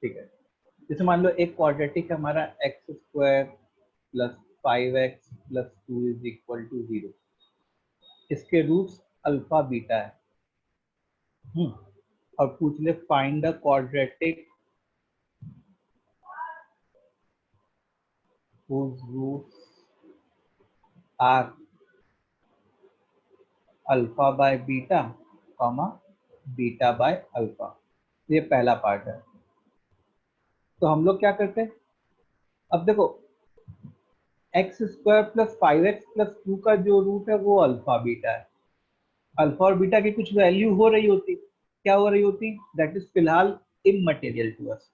ठीक है, जैसे मान लो एक क्वाड्रेटिक हमारा x square plus 5x plus 2 is equal to 0, इसके रूट्स अल्फा बीटा है। और पूछ ले find the quadratic whose roots are alpha by beta comma beta by alpha. ये पहला पार्ट है। तो हम लोग क्या करते हैं, अब देखो x square plus 5x plus 2 का जो रूट है वो अल्फा बीटा है। अल्फा और बीटा की कुछ वैल्यू हो रही होती, क्या हो रही होती, दैट इज फिलहाल इममटेरियल टू अस।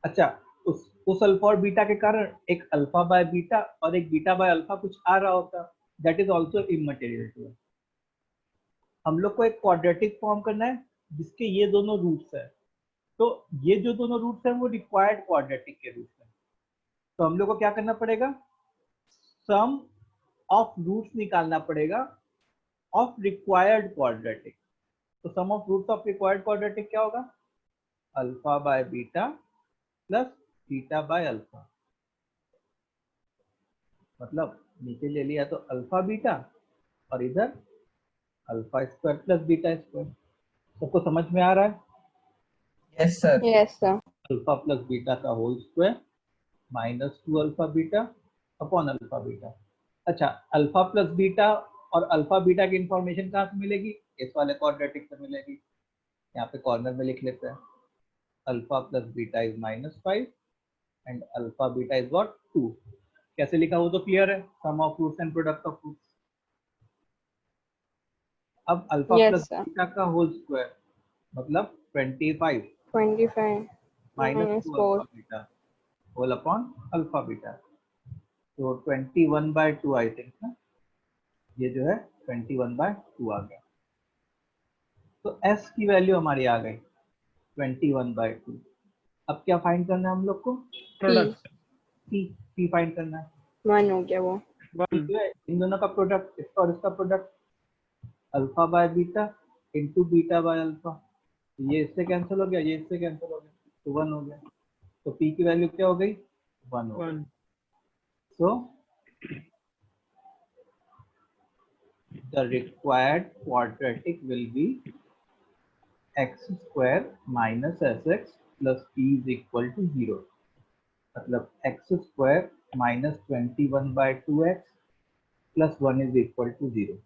अच्छा, उस अल्फा और बीटा के कारण एक अल्फा बाय बीटा और एक बीटा बाय अल्फा कुछ आ रहा होता, that is also immaterial to us. हम लोग को एक क्वाड्रेटिक फॉर्म करना है जिसके ये दोनों रूट्स है। तो ये जो दोनों रूट्स हैं वो रिक्वायर्ड क्वाड्रेटिक के रूट्स हैं। तो हम लोग को क्या करना पड़ेगा, सम ऑफ रूट्स निकालना पड़ेगा ऑफ रिक्वायर्ड क्वाड्रेटिक। तो sum of roots of required quadratic क्या होगा, alpha by beta plus beta by alpha. मतलब नीचे ले लिया तो अल्फा बीटा और इधर alpha square plus beta square. सबको समझ में आ रहा है? Yes sir. Yes sir. Alpha plus beta का whole square minus 2 alpha beta upon alpha beta. अच्छा, अल्फा प्लस बीटा और अल्फा बीटा की इंफॉर्मेशन कहाँ से मिलेगी, इस वाले क्वाड्रेटिक से मिलेगी। यहाँ पे कॉर्नर में लिख लेते हैं, alpha plus beta is -5 and alpha beta is what 2। कैसे लिखा वो तो क्लियर है, sum of roots and product of roots. अब alpha Yes, plus sir. Beta का होल स्क्वायर मतलब 25 25 minus minus 2 alpha 4. Beta whole upon alpha beta. तो 21/2 I think ना, ये जो है 21/2 आ गया। तो s की वैल्यू हमारी आ गई 21/2। अब क्या फाइंड करना है हम लोग को, प्रोडक्ट p फाइंड करना है। 1 हो गया वो। p जो है इन दोनों का प्रोडक्ट, इसका और इसका product, alpha by beta into beta by alpha. ये इससे कैंसिल हो गया, ये इससे कैंसिल हो गया, तो 1 हो गया। तो p की वैल्यू क्या हो गई, 1 हो गई। 1 सो the required quadratic will be x square minus sx plus p is equal to 0। मतलब x square minus 21/2x plus 1 is equal to 0।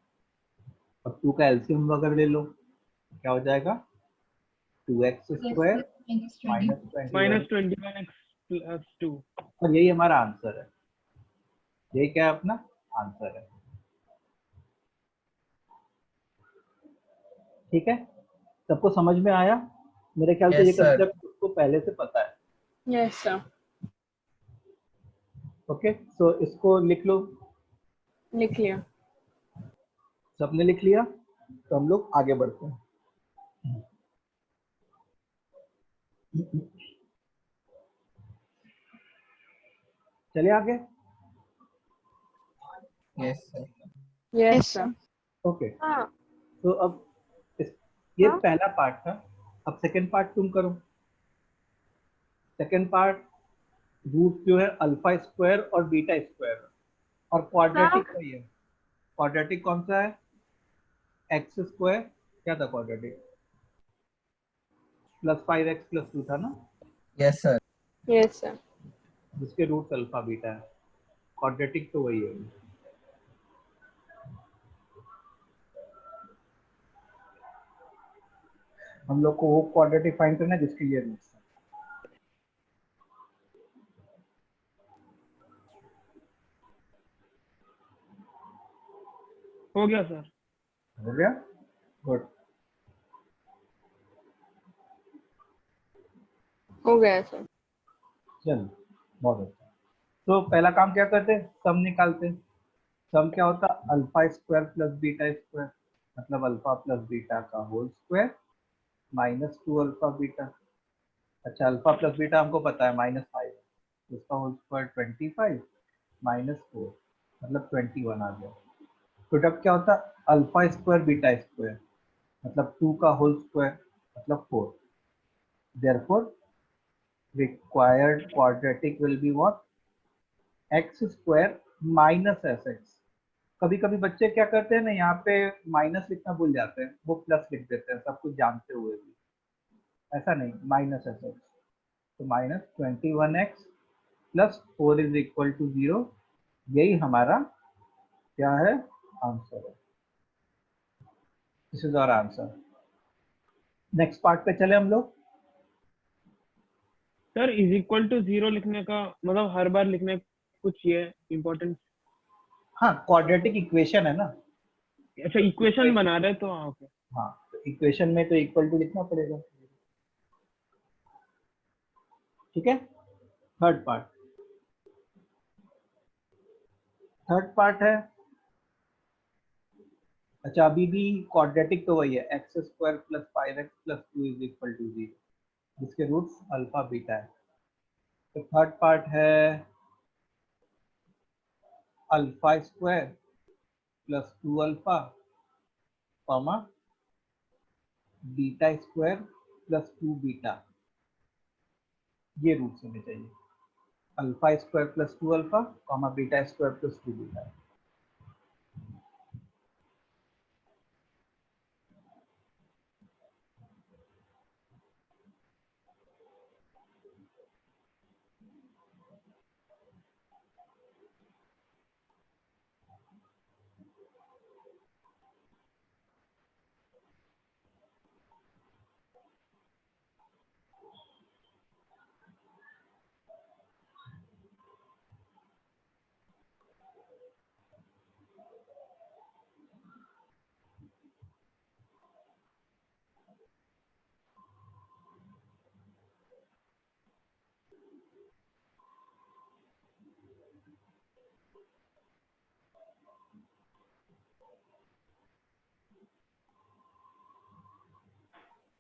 अब 2 का एलसीएम अगर ले लो क्या हो जाएगा, 2x square minus 21। -21x+2। और यही हमारा आंसर है, यही क्या है अपना आंसर है। ठीक है, सबको समझ में आया? मेरे ख्याल से Yes, ये sir. कंसेप्ट उसको पहले से पता है। Yes, sir. ओके, सो इसको लिख लो। लिख लिया। सबने लिख लिया, तो हम लोग आगे बढ़ते हैं। चलिए आगे। Yes, sir. Yes, sir. Okay, हाँ। तो अब ये हाँ? पहला पार्ट था। अब सेकंड पार्ट तुम करो। सेकंड पार्ट रूट जो है अल्फा स्क्वायर और बीटा स्क्वायर और क्वाड्रेटिक हाँ? का ही है। क्वाड्रेटिक कौन सा है, एक्स स्क्वायर, क्या था क्वाड्रेटिक, प्लस 5x प्लस 2 था ना, Yes, sir. Yes, sir. जिसके रूट अल्फा बीटा है। क्वाड्रेटिक तो वही है। हम लोग को वो क्वाड्रेटिक फाइंड करना है जिसके ये रूट्स हैं। हो गया सर। हो गया, गुड। हो गया सर। चलो बहुत अच्छा। तो पहला काम क्या करते हैं, सम निकालते हैं। सम क्या होता है, alpha square plus beta square मतलब अल्फा प्लस बीटा का whole square minus 2 alpha beta. अच्छा, अल्फा प्लस बीटा हमको पता है -5, उसका होल स्क्वायर 25 माइनस 4 मतलब 21 आ गया। प्रोडक्ट क्या होता है, अल्फा स्क्वायर बीटा स्क्वायर मतलब 2 का होल स्क्वायर मतलब 4. Therefore, required quadratic will be what? x square minus sx. कभी कभी बच्चे क्या करते हैं ना, यहाँ पे माइनस लिखना भूल जाते हैं, वो प्लस लिख देते हैं सब कुछ जानते हुए भी. ऐसा नहीं, माइनस sx. तो minus 21x plus 4 is equal to 0. यही हमारा क्या है? आंसर है. This is our answer. Next part पे चले हम लोग. सर इज इक्वल टू 0 लिखने का मतलब हर बार लिखने कुछ ये इम्पोर्टेंट? हाँ, क्वाड्रेटिक इक्वेशन है ना. अच्छा इक्वेशन बना रहे तो ओके. हाँ, तो इक्वेशन में तो इक्वल टू लिखना पड़ेगा. ठीक है. थर्ड पार्ट है. अच्छा, अभी भी क्वाड्रेटिक तो वही है, x square plus 5x plus 2 is equal to 0, जिसके रूट्स अल्फा बीटा है. तो थर्ड पार्ट है alpha square plus 2 alpha comma beta square plus 2 beta. ये रूट्स होने चाहिए. Alpha square plus 2 alpha comma beta square plus 2 beta.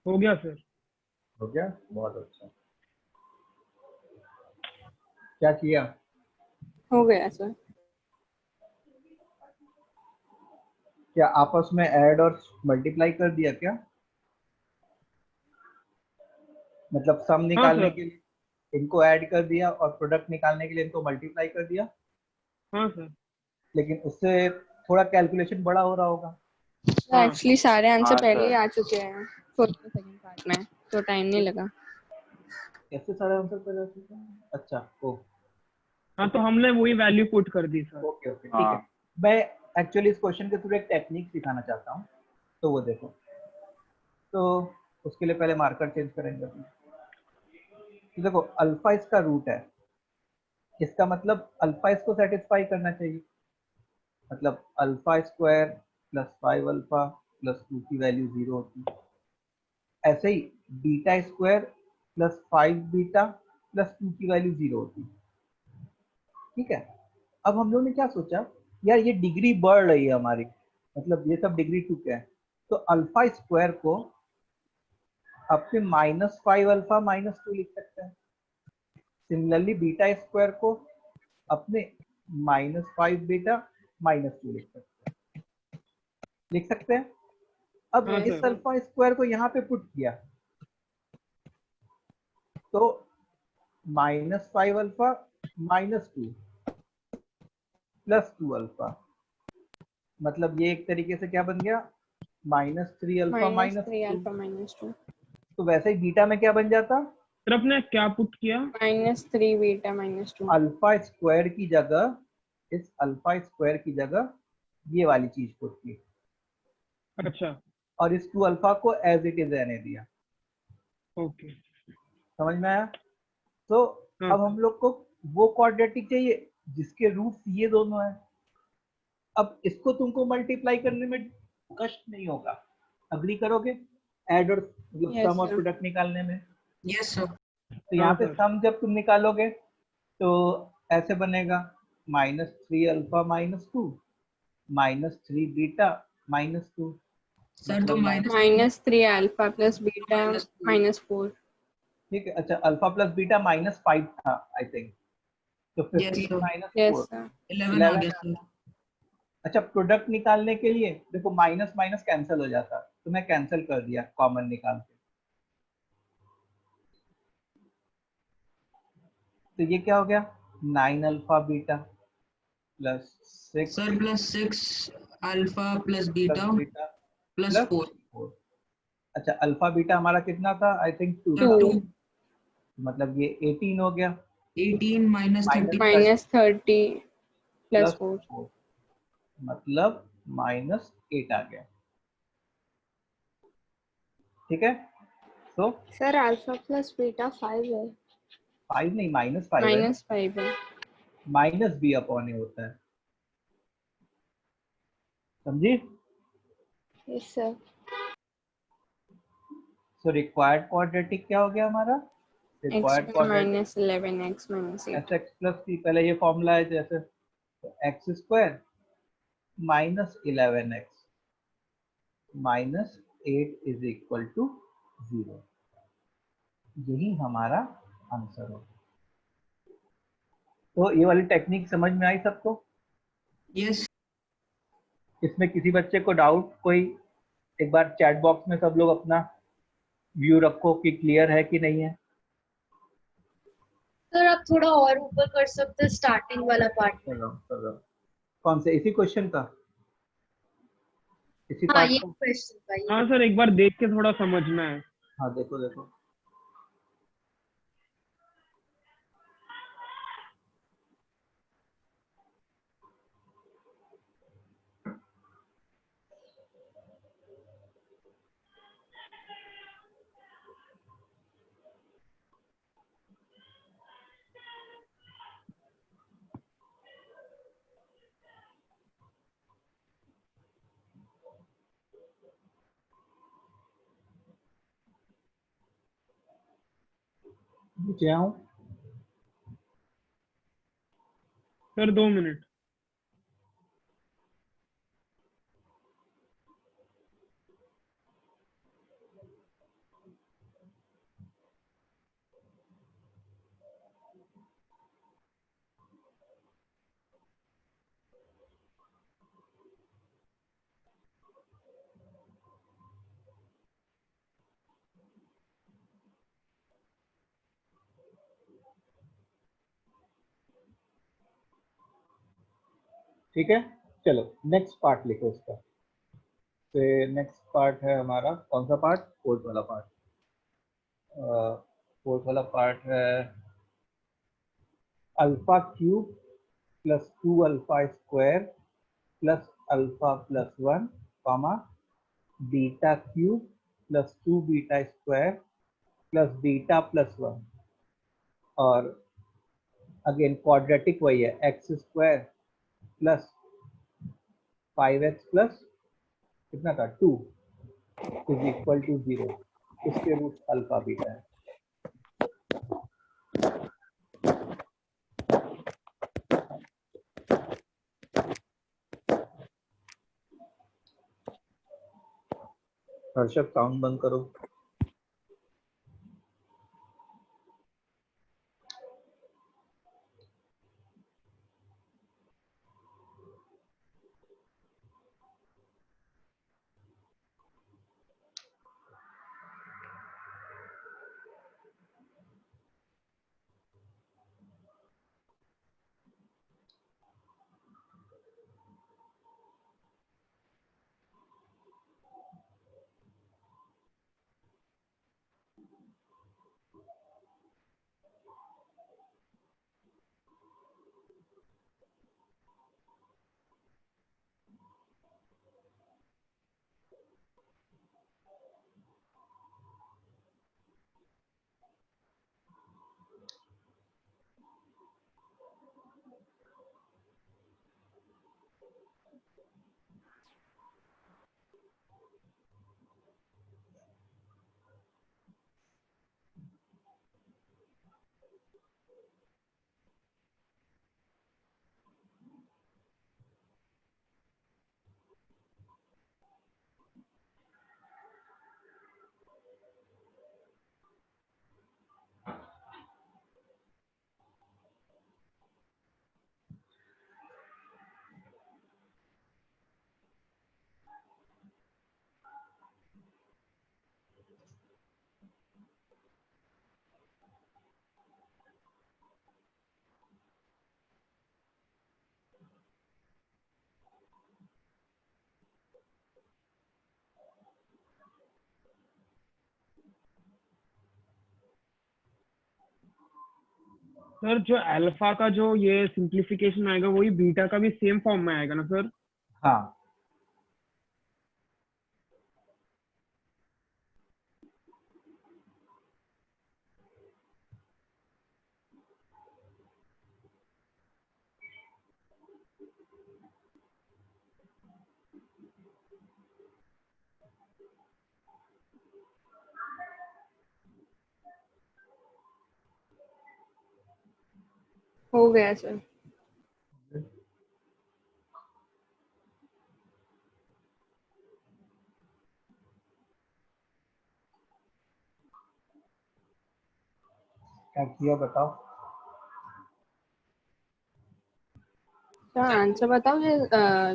हो गया sir. हो गया. बहुत अच्छा. क्या किया? हो गया सर. क्या आपस में ऐड और मल्टीप्लाई कर दिया क्या? मतलब सम निकालने सर. के लिए इनको ऐड कर दिया और प्रोडक्ट निकालने के लिए इनको मल्टीप्लाई कर दिया. हाँ सर. लेकिन उससे थोड़ा कैलकुलेशन बड़ा हो रहा होगा. हाँ. एक्चुअली सारे आंसर हाँ, पहले ही सर. आ चुके हैं फर्स्ट और सेकंड पार्ट में, तो टाइम नहीं लगा. कैसे सारे आंसर पहले आ चुके हैं? अच्छा. ओ, हाँ तो हमने वही वैल्यू पुट कर दी सर. ओके ओके, ठीक है. मैं एक्चुअली इस क्वेश्चन के थ्रू एक टेक्निक सिखाना चाहता हूँ, तो वो देखो. तो उसके लिए पहले मार्कर चेंज करेंगे अपने. तो देखो, अल्फा इसका रूट है, इसका मतलब अल्फा इसको सेटिस्फाई करना चाहिए. मतलब alpha square plus 5 alpha plus 2 की वैल्यू 0 होती है. ऐसे ही beta square plus 5 beta plus 2 की वैल्यू 0 होती है. ठीक है. अब हम लोग ने क्या सोचा, यार ये डिग्री बढ़ रही है हमारी, मतलब ये सब डिग्री 2 क्या है, तो अल्फा स्क्वायर को अपने -5 अल्फा -2 लिख सकते हैं. सिमिलरली बीटा स्क्वायर को अपने -5 बीटा -2 लिख सकते हैं. अब हाँ इस सर. अल्फा स्क्वायर को यहाँ पे पुट किया तो -5 अल्फा -2 प्लस 2 अल्फा, मतलब ये एक तरीके से क्या बन गया, -3 अल्फा -3 -2. अल्फा -2 तो वैसे ही बीटा में क्या बन जाता, सर आपने क्या पुट किया? -3 बीटा -2. अल्फा स्क्वायर की जगह, इस अल्फा स्क्वायर की जगह ये वाली चीज पुट की, अच्छा. और इस 2 अल्फा को एज इट इज रहने दिया. ओके. समझ में आया? तो हाँ अब हम लोग को वो क्वाड्रेटिक चाहिए जिसके रूट्स ये दोनों है. अब इसको तुमको मल्टीप्लाई करने में कष्ट नहीं होगा. अग्री करोगे? ऐड और Yes, सम और sir. प्रोडक्ट निकालने में. Yes, sir. तो यहाँ हाँ पे सर. सम जब तुम निकालोगे तो ऐसे बनेगा -3 अल्फा -2 -3 बीटा -2. सर तो मतलब -3 अल्फा प्लस बीटा -4. ठीक है. अच्छा, अल्फा प्लस बीटा -5 था आई थिंक, तो 15 sir. Yes, -4 sir. 11 आ 11. गया सर. अच्छा, प्रोडक्ट निकालने के लिए देखो माइनस माइनस कैंसिल हो जाता, तो मैं कैंसिल कर दिया कॉमन निकाल के. तो ये क्या हो गया 9 alpha beta plus 6 sir plus 6 alpha plus plus beta beta plus plus 4 4। अच्छा अल्फा बीटा हमारा कितना था आई थिंक 2 सर था, 2 मतलब ये 18 हो गया 18 minus minus 30 minus 30 plus plus 4। 4 मतलब -8 आ गया। ठीक है तो सर अल्फा प्लस बीटा 5 है। 5 नहीं -5 है ना, -5 है। माइनस बी अपॉन ए होता है, समझी। Yes sir. So required quadratic क्या हो गया हमारा, x required quadratic -11 x -8। S x plus c, पहले ये फॉर्मूला है जैसे x square -11x -8 is equal to 0, यही हमारा आंसर हो। तो ये वाली टेक्निक समझ में आई सबको। यस इसमें किसी बच्चे को डाउट कोई, एक बार चैट बॉक्स में सब लोग अपना व्यू रखो कि क्लियर है कि नहीं है। सर आप थोड़ा और ऊपर कर सकते हैं स्टार्टिंग वाला पार्ट कर में। रहा हूँ कर रहा हूँ। कौन से, इसी क्वेश्चन का, इसी हाँ पार्ट ये का। क्वेश्चन का ये। हाँ सर, एक बार देख के थोड़ा समझना है। हाँ देखो देखो, नीचे आऊँ। Sir 2 minute. ठीक है चलो नेक्स्ट पार्ट लिखो इसका। तो नेक्स्ट पार्ट है हमारा कौन सा पार्ट, फोर्थ वाला पार्ट। फोर्थ वाला पार्ट है alpha cube plus 2 alpha square plus alpha plus 1 comma beta cube plus 2 beta square plus beta plus 1, और अगेन क्वाड्रेटिक वही है x square plus 5x plus कितना था 2 इज इक्वल टू 0, इसके root alpha beta है। Harshad sound बंद करो। Sir जो अल्फा का जो ये सिंप्लीफिकेशन आएगा वही बीटा का भी सेम फॉर्म में आएगा ना सर? हाँ, हो गया सर। क्या किया बताओ। सर आंसर बताओ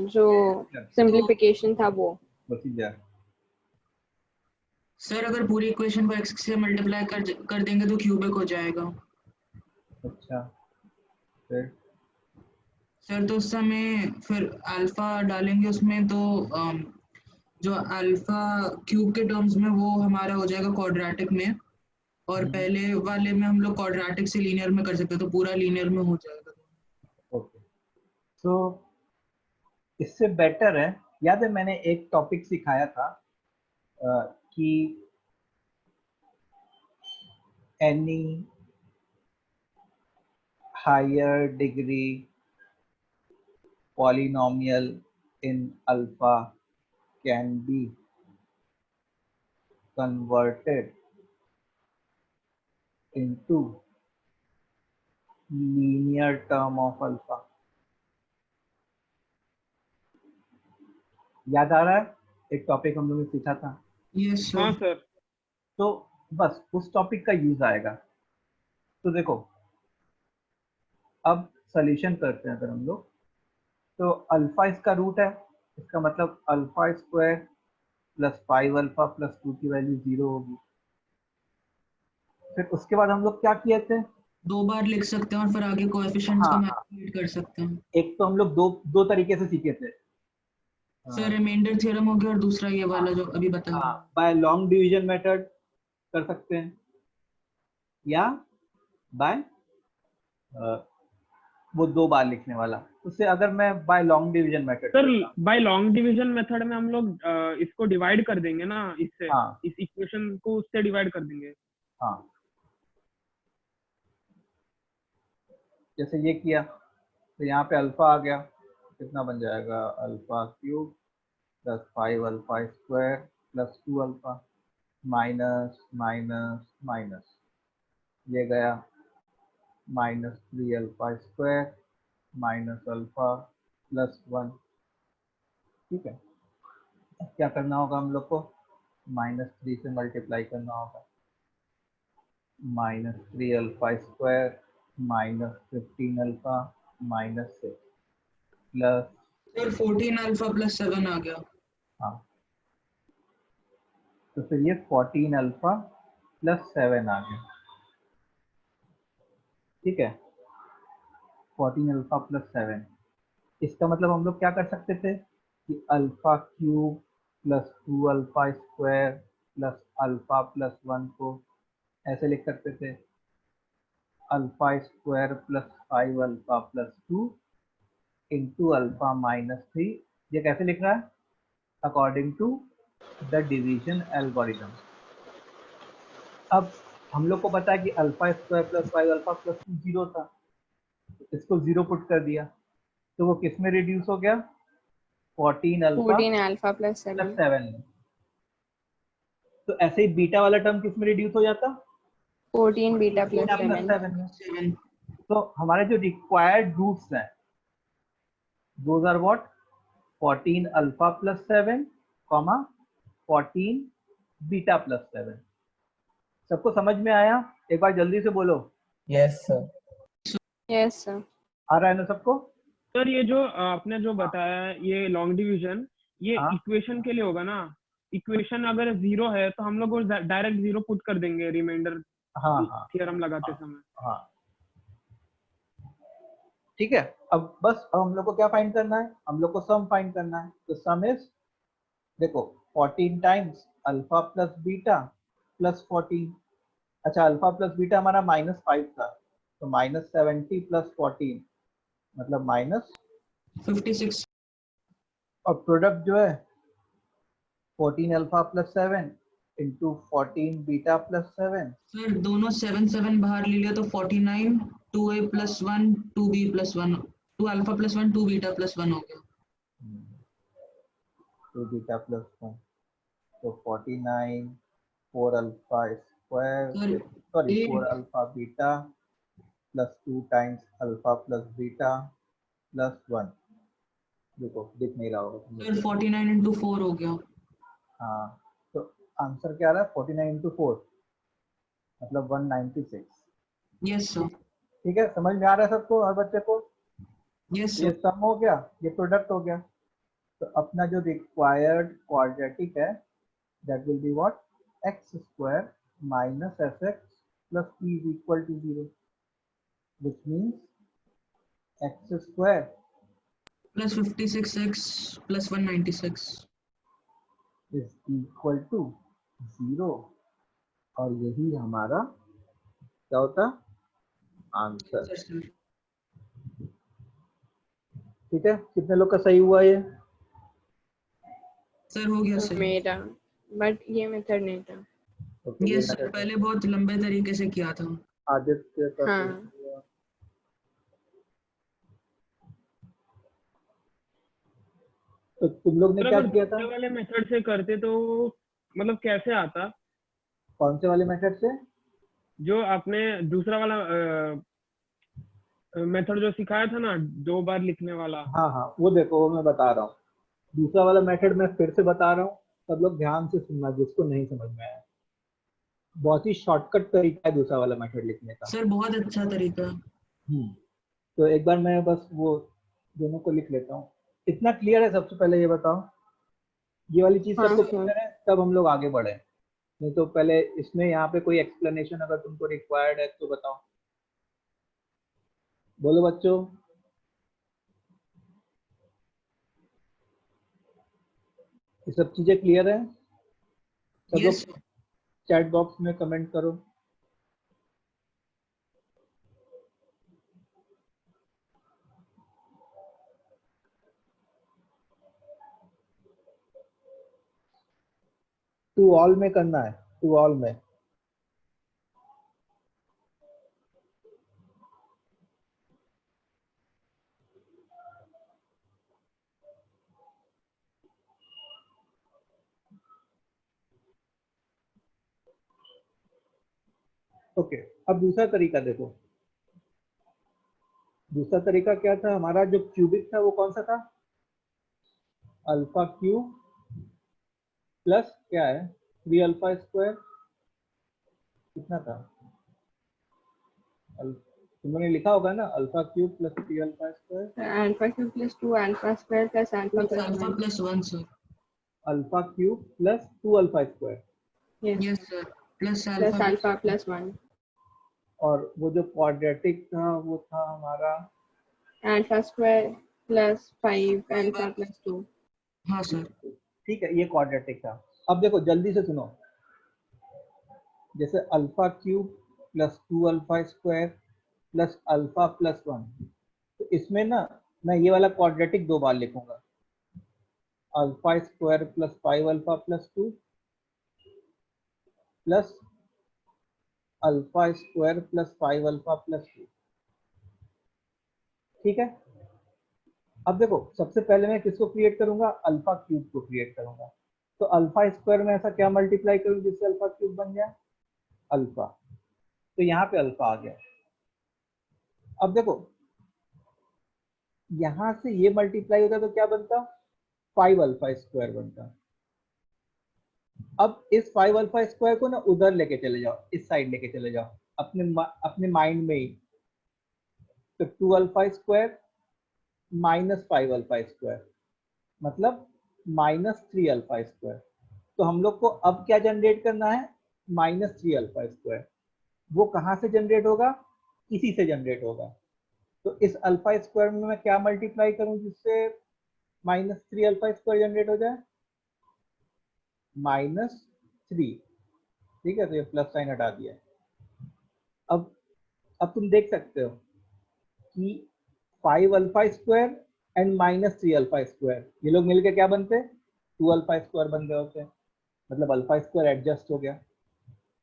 जो सिंप्लीफिकेशन था वो। प्रोसीजर। सर अगर पूरी इक्वेशन को x से मल्टीप्लाई कर देंगे तो क्यूबिक हो जाएगा। अच्छा, फिर सर तो उस समय फिर अल्फा डालेंगे उसमें तो जो अल्फा क्यूब के टर्म्स में वो हमारा हो जाएगा क्वाड्रेटिक में, और पहले वाले में हम लोग क्वाड्रेटिक से लीनियर में कर सकते हैं तो पूरा लीनियर में हो जाएगा। ओके, तो इससे बेटर है, याद है मैंने एक टॉपिक सिखाया था कि any higher degree polynomial in alpha can be converted into linear term of alpha। याद आ रहा है? एक टॉपिक हम लोग ने सीखा था। यस हाँ सर। सर। तो बस उस टॉपिक का यूज आएगा। तो देखो, अब सॉल्यूशन करते हैं अगर हम लोग, तो अल्फा इसका रूट है, इसका मतलब alpha square plus 5 alpha plus 2 की वैल्यू 0 होगी। फिर उसके बाद हम लोग क्या किए थे? 2 बार लिख सकते हैं और फिर आगे कोएफिशिएंट्स को हाँ, मैनिपुलेट कर सकते हैं। एक तो हम लोग दो तरीके से सीखे थे। सर रिमाइंडर थ्योरम हो गया और दूसरा ये वाला जो अभी बताया। हाँ, बाय लॉन्ग डिवीजन मेथड कर सकते हैं या बाय वो 2 बार लिखने वाला। उससे अगर मैं by long division method sir करता हूँ, बाय लॉन्ग डिवीजन मेथड में हम लोग इसको डिवाइड कर देंगे ना, इससे हाँ इस इक्वेशन को उससे डिवाइड कर देंगे। हाँ, जैसे ये किया तो यहाँ पे अल्फा आ गया, कितना बन जाएगा? Alpha cube plus 5 alpha square plus 2 alpha minus minus minus, ये गया -3 alpha square minus alpha plus 1। ठीक है, अब क्या करना होगा हम लोग को? -3 से मल्टीप्लाई करना होगा, -3 alpha square minus 15 alpha minus 6 plus, sir 14 alpha plus 7 आ गया। हाँ तो फिर ये 14 अल्फा प्लस 7 आ गया। ठीक है, 14 अल्फा प्लस 7, इसका मतलब हम लोग क्या कर सकते थे कि alpha cube plus 2 alpha square plus alpha plus 1 को ऐसे लिख सकते थे, alpha square plus 5 alpha plus 2 into alpha minus 3। ये कैसे लिख रहा है? According to the division algorithm. अब हम लोग को पता है कि alpha square plus 5 alpha plus 2 0 था, इसको 0 पुट कर दिया तो वो किस में रिड्यूस हो गया? 14 अल्फा 14 अल्फा प्लस प्लस 7। 7 में। तो ऐसे ही बीटा वाला टर्म किस में रिड्यूस हो जाता? 14 बीटा प्लस बीटा प्लस 7। 7 में। 7। तो हमारे जो रिक्वायर्ड रूट्स हैं those are what? 14 alpha plus 7 comma 14 beta plus 7। सबको समझ में आया? एक बार जल्दी से बोलो। Yes sir. Yes sir. आ रहा है ना सबको? सर ये जो आपने जो बताया है ये लॉन्ग डिवीजन, ये हाँ इक्वेशन के लिए होगा ना? इक्वेशन अगर 0 है तो हम लोग डायरेक्ट 0 पुट कर देंगे रिमाइंडर हाँ हाँ थ्योरम लगाते समय। हाँ, ठीक है। अब बस अब हम लोग को क्या फाइंड करना है? हम लोग को सम फाइंड करना है। तो सम इज, देखो 14 times alpha plus beta plus 14, अच्छा अल्फा प्लस बीटा हमारा -5 था, तो -70 + 14 मतलब -56 और प्रोडक्ट जो है 14 अल्फा + 7 इंटू 14 बीटा + 7। सर दोनों 7 बाहर ले लिया तो 49, 2a + 1 2b + 1 2 अल्फा + 1 2 बीटा + 1 हो गया। 2 बीटा + 1 तो 49 4 alpha square sir sorry 4 8 alpha beta + 2 times alpha + beta + 1। देखो दिख नहीं रहा होगा तुम लोग सर को। 49 × 4 हो गया। हाँ तो आंसर क्या आ रहा है 49 × 4 मतलब 196। Yes sir. ठीक है समझ में आ रहा है सबको हर बच्चे को। यस ये सर। सम हो गया, ये प्रोडक्ट हो गया। तो अपना जो रिक्वायर्ड क्वाड्रेटिक है that will be what x square minus fx plus p is equal to 0 which means x square plus 56x + 196। Is equal to 0 और यही हमारा क्या होता आंसर। सर सर ठीक है कितने लोग का सही हुआ ये? सर हो गया सही। मेरा, बट ये मेथड नहीं था। ओके ये यस सर मेथड पहले बहुत लंबे तरीके से किया था। आदित्य का हाँ। सही हुआ। तो तुम लोग ने सर क्या अगर किया था? दूसरे वाले मेथड से करते तो मतलब कैसे आता? कौन से वाले मेथड से? जो आपने दूसरा वाला मेथड जो सिखाया था ना 2 बार लिखने वाला। हाँ हाँ वो देखो वो मैं बता रहा हूँ। दूसरा वाला मेथड मैं फिर से बता रहा हूँ, सब लोग ध्यान से सुनना जिसको नहीं समझ में आया। बहुत ही शॉर्टकट तरीका है दूसरा वाला मेथड लिखने का। सर बहुत अच्छा तरीका है। तो एक बार मैं बस वो दोनों को लिख लेता हूँ। इतना क्लियर है? सबसे पहले ये बताओ ये वाली चीज हाँ सबको सर। क्लियर है तब हम लोग आगे बढ़े। नहीं तो पहले इसमें यहाँ पे कोई एक्सप्लेनेशन अगर तुमको रिक्वायर्ड है तो बताओ। बोलो बच्चों। ये सब चीजें क्लियर है? सब लोग यस सर। चैट बॉक्स में कमेंट करो। टू ऑल में करना है, टू ऑल में। ओके अब दूसरा तरीका देखो। दूसरा तरीका क्या था हमारा? जो क्यूबिक था वो कौन सा था? अल्फा क्यूब प्लस क्या है 3 अल्फा स्क्वायर। कितना था? तुमने लिखा होगा ना alpha cube plus 3 alpha square alpha cube plus 2 alpha square plus alpha plus plus alpha 1। + 1 sir. Alpha cube plus 2 alpha square yes yes sir plus plus alpha alpha plus 1 और वो जो quadratic था वो था हमारा alpha square plus 5 alpha plus 2। हाँ sir. ठीक है ये क्वाड्रेटिक था। अब देखो जल्दी से सुनो। जैसे alpha cube plus 2 alpha square plus alpha plus 1, तो इसमें ना मैं ये वाला क्वाड्रेटिक 2 बार लिखूंगा। Alpha square plus 5 alpha plus 2 plus alpha square plus 5 alpha plus 2। ठीक है अब देखो सबसे पहले मैं किसको क्रिएट करूंगा? अल्फा क्यूब को क्रिएट करूंगा। तो अल्फा स्क्वायर में ऐसा क्या मल्टीप्लाई करूं जिससे अल्फा क्यूब बन जाए? अल्फा। तो यहाँ पे अल्फा आ गया। अब देखो यहां से ये मल्टीप्लाई होता तो क्या बनता? 5 अल्फा स्क्वायर बनता। अब इस 5 अल्फा स्क्वायर को ना उधर लेके चले जाओ, इस साइड लेके चले जाओ अपने माइंड में ही। तो 2 alpha square minus 5 alpha square मतलब -3 अल्फा स्क्वायर। तो हम लोग को अब क्या जनरेट करना है? -3 अल्फा स्क्वायर। वो कहाँ से जनरेट होगा? इसी से जनरेट होगा। तो इस अल्फा स्क्वायर में मैं क्या मल्टीप्लाई करूं जिससे -3 अल्फा स्क्वायर जनरेट हो जाए? -3। ठीक है तो ये प्लस साइन हटा दिया। अब तुम देख सकते हो कि 5 alpha square and -3 alpha square, ये लोग मिलके क्या बनते, 2 अल्फा स्क्वायर बन गए होते हैं, मतलब अल्फा स्क्वायर एडजस्ट हो गया।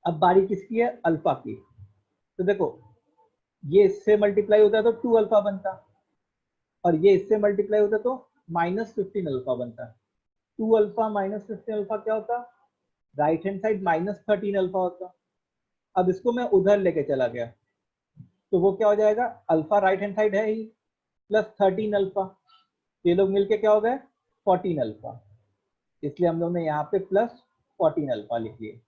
अब बारी किसकी है, अल्फा की। तो देखो ये इससे मल्टीप्लाई होता तो 2 अल्फा बनता, और ये इससे मल्टीप्लाई होता तो -15 अल्फा बनता। 2 अल्फा -15 अल्फा क्या होता, राइट हैंड साइड -13 अल्फा होता। अब इसको मैं उधर लेके चला गया तो वो क्या हो जाएगा, अल्फा राइट हैंड साइड है ही, +13 अल्फा, ये लोग मिलके क्या हो गए 14 अल्फा, इसलिए हम लोग ने यहाँ पे +14 अल्फा लिख लिए।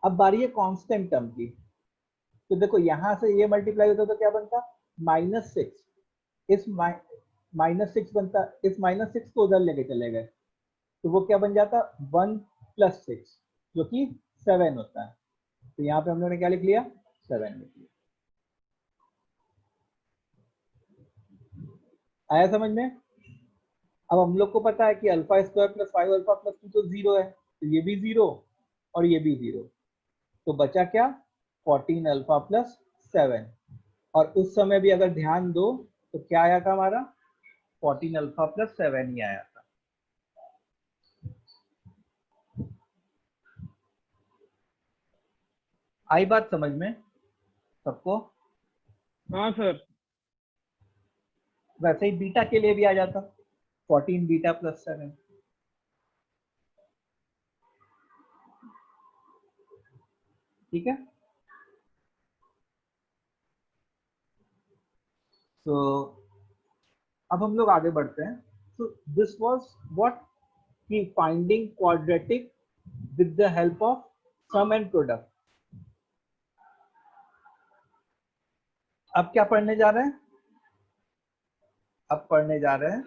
अब बारी है कांस्टेंट टर्म की, तो देखो यहाँ से ये मल्टीप्लाई होता तो क्या बनता, -6, इस -6 बनता, इस -6 को उधर लेके चले गए तो वो क्या बन जाता, 1 + 6 जो कि 7 होता है। तो यहाँ पे हम लोगों ने क्या लिख लिया, 7 लिख लिया। आया समझ में। अब हम लोग को पता है कि अल्फा स्क्वायर +5 अल्फा +2 तो 0 है, तो ये भी 0 और ये भी 0, तो बचा क्या, 14 अल्फा +7। और उस समय भी अगर ध्यान दो तो क्या आया था हमारा, 14 अल्फा +7 ही आया था। आई बात समझ में सबको। हाँ सर। वैसे ही बीटा के लिए भी आ जाता, 14 बीटा +7। ठीक है, तो अब हम लोग आगे बढ़ते हैं। तो दिस वाज व्हाट, की finding quadratic with the help of sum and product. अब क्या पढ़ने जा रहे हैं, अब पढ़ने जा रहे हैं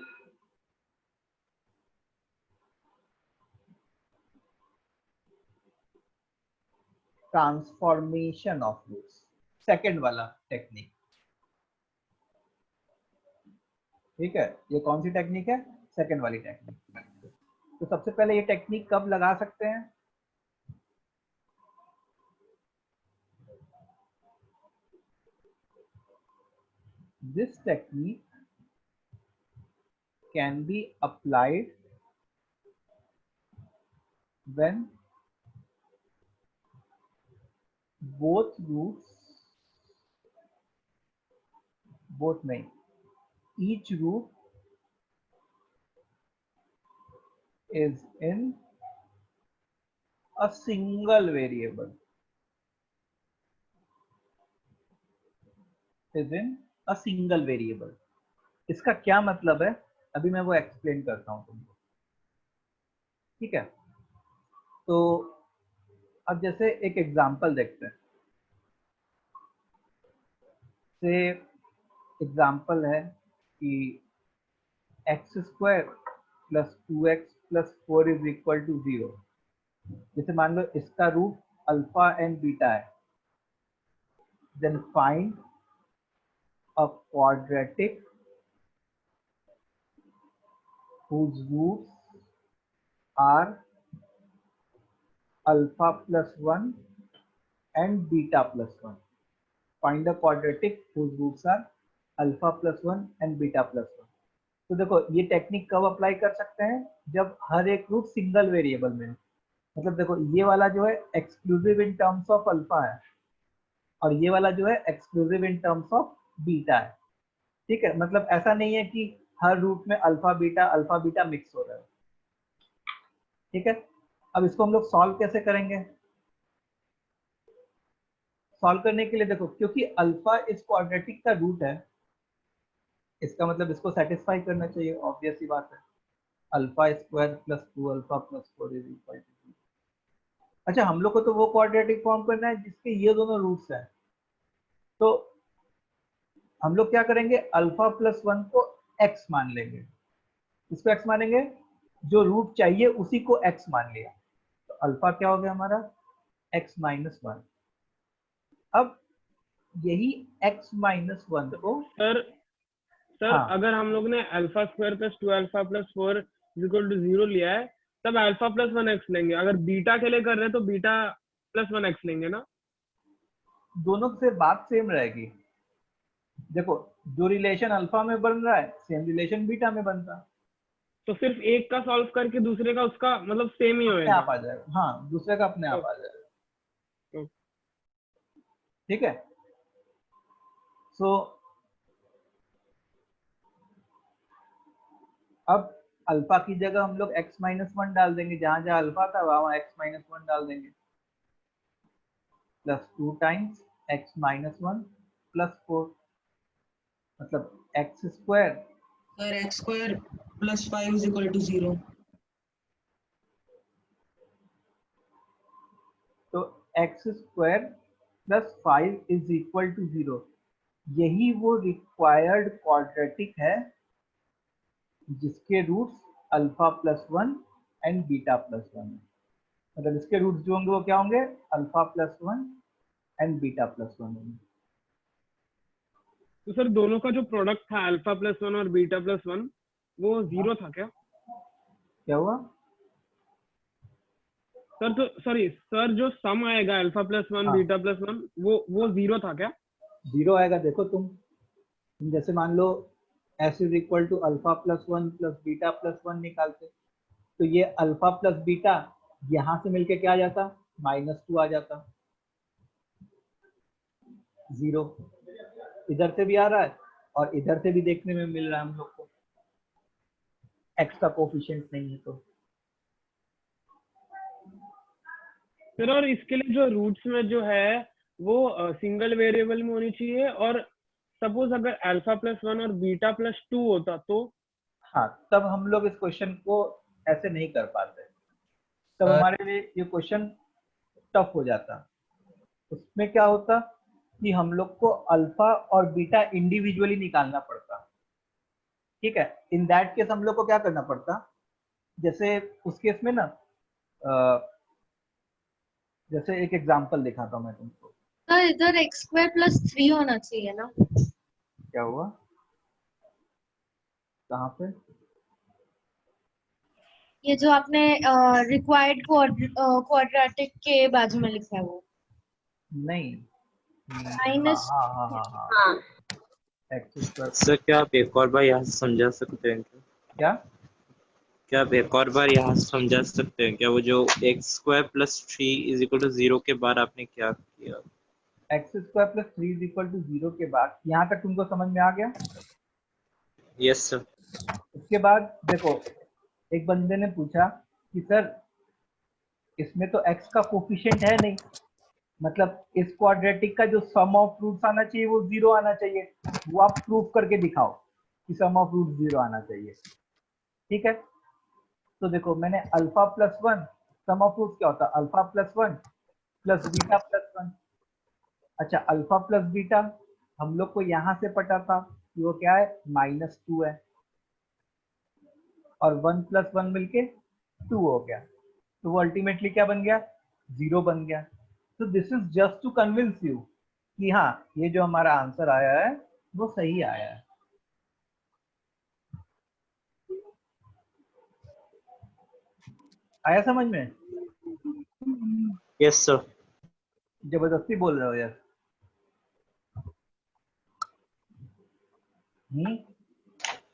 ट्रांसफॉर्मेशन ऑफ रूट्स, सेकंड वाला टेक्निक। ठीक है, ये कौन सी टेक्निक है, सेकंड वाली टेक्निक। तो सबसे पहले ये टेक्निक कब लगा सकते हैं, this technique can be applied when both नहीं, each root is in a single variable, इसका क्या मतलब है, अभी मैं वो एक्सप्लेन करता हूँ तुमको। ठीक है, तो अब जैसे एक एग्जांपल देखते हैं। से एग्जांपल है कि x² + 2x + 4 = 0। जैसे मान लो इसका रूट अल्फा एंड बीटा है, then find a quadratic whose roots are alpha +1 and beta +1. Find a quadratic whose roots are alpha +1 and beta +1. तो देखो ये टेक्निक कब अप्लाई कर सकते हैं, जब हर एक रूट सिंगल वेरिएबल में, मतलब देखो ये वाला जो है exclusive in terms of alpha है और ये वाला जो है exclusive in terms of beta है। ठीक है, मतलब ऐसा नहीं है कि हर रूट में अल्फा बीटा मिक्स हो रहा है। ठीक है, अब इसको हम लोग सॉल्व कैसे करेंगे, सॉल्व करने के लिए देखो, क्योंकि अल्फा इस क्वाड्रेटिक का रूट है, इसका मतलब इसको सेटिस्फाई करना चाहिए, ऑब्वियस ही बात है। Alpha square + 2 alpha + 4 = 0। अच्छा, हम लोग को तो वो क्वाड्रेटिक फॉर्म करना है जिसके ये दोनों रूट्स हैं, तो हम लोग क्या करेंगे, अल्फा +1 को x मान लेंगे। इसको x मानेंगे, जो रूट चाहिए उसी को x मान लिया, तो अल्फा क्या हो गया हमारा, x - 1। अब यही x - 1 को सर हाँ, अगर हम लोग ने α² + 2 अल्फा + 4 = 0 लिया है, तब अल्फा + 1x लेंगे। अगर बीटा के लिए कर रहे हैं तो बीटा + 1x लेंगे ना। दोनों से बात सेम रहेगी। देखो जो रिलेशन अल्फा में बन रहा है सेम रिलेशन बीटा में बनता है, तो सिर्फ एक का सॉल्व करके दूसरे का उसका मतलब सेम ही अपने होएगा। आप आ जाएगा। हाँ दूसरे का अपने आप आ जाएगा। ठीक है। सो अब अल्फा की जगह हम लोग x माइनस वन डाल देंगे, जहां जहां अल्फा था वहां x माइनस वन डाल देंगे, plus 2 times x minus one plus 4, मतलब x square sir x square plus 5 is equal to 0। तो x square plus 5 is equal to 0, यही वो रिक्वायर्ड क्वाड्रेटिक है जिसके roots alpha plus one and beta plus one है। मतलब इसके roots जो होंगे वो क्या होंगे, alpha plus one and beta plus one होंगे। तो सर दोनों का जो प्रोडक्ट था अल्फा प्लस वन और बीटा प्लस वन वो 0 था क्या? क्या हुआ सर तो सॉरी सर, जो सम आएगा अल्फा प्लस वन हाँ। बीटा प्लस वन वो 0 था क्या? 0 आएगा। देखो तुम जैसे मान लो s is equal to alpha plus one plus beta plus one निकालते, तो ये अल्फा प्लस बीटा यहां से मिलके क्या आ जाता, -2 आ जाता, 0 इधर से भी आ रहा है और इधर से भी देखने में मिल रहा है हम लोग को, x का कोफिशिएंट नहीं है तो। सर और इसके लिए जो रूट्स में जो है वो सिंगल वेरिएबल में होनी चाहिए, और सपोज अगर अल्फा प्लस वन और बीटा प्लस टू होता तो? हाँ तब हम लोग इस क्वेश्चन को ऐसे नहीं कर पाते, तब हमारे लिए ये क्वेश्चन टफ हो जाता। उसमें क्या होता कि हम लोग को अल्फा और बीटा इंडिविजुअली निकालना पड़ता। ठीक है, इन दैट केस हम लोग को क्या करना पड़ता, जैसे उस केस में ना जैसे एक एग्जांपल दिखाता हूँ मैं तुमको। सर इधर एक्स स्क्वायर प्लस 3 होना चाहिए ना। क्या हुआ, कहाँ पे? ये जो आपने रिक्वायर्ड क्वाड्रेटिक के बाजू में लिखा है वो नहीं माइनस। हाँ हाँ हाँ हाँ हाँ एक्स स्क्वायर। सर क्या आप एक और बार यहाँ से समझा सकते हैं क्या? क्या आप एक और बार यहाँ से समझा सकते हैं क्या? वो जो x square plus 3 is equal to 0 के बाद आपने क्या किया? X square plus 3 is equal to 0 के बाद यहाँ तक तुमको समझ में आ गया? Yes sir. उसके बाद देखो एक बंदे ने पूछा कि सर इसमें तो x का कोफिशिएंट है नहीं, मतलब इस क्वाड्रेटिक का जो सम ऑफ रूट्स आना चाहिए वो 0 आना चाहिए, वो आप प्रूफ करके दिखाओ कि सम ऑफ रूट 0 आना चाहिए। ठीक है, तो देखो मैंने alpha plus one, sum of root क्या होता है, alpha plus one plus beta plus one. अच्छा अल्फा प्लस बीटा हम लोग को यहाँ से पता था कि वो क्या है, -2 है, और 1 प्लस 1 मिलके 2 हो गया, तो वो अल्टीमेटली क्या बन गया, 0 बन गया। तो this is just to convince you कि हाँ ये जो हमारा आंसर आया है वो सही आया है। आया समझ में? Yes sir. जबरदस्ती बोल रहे हो यार।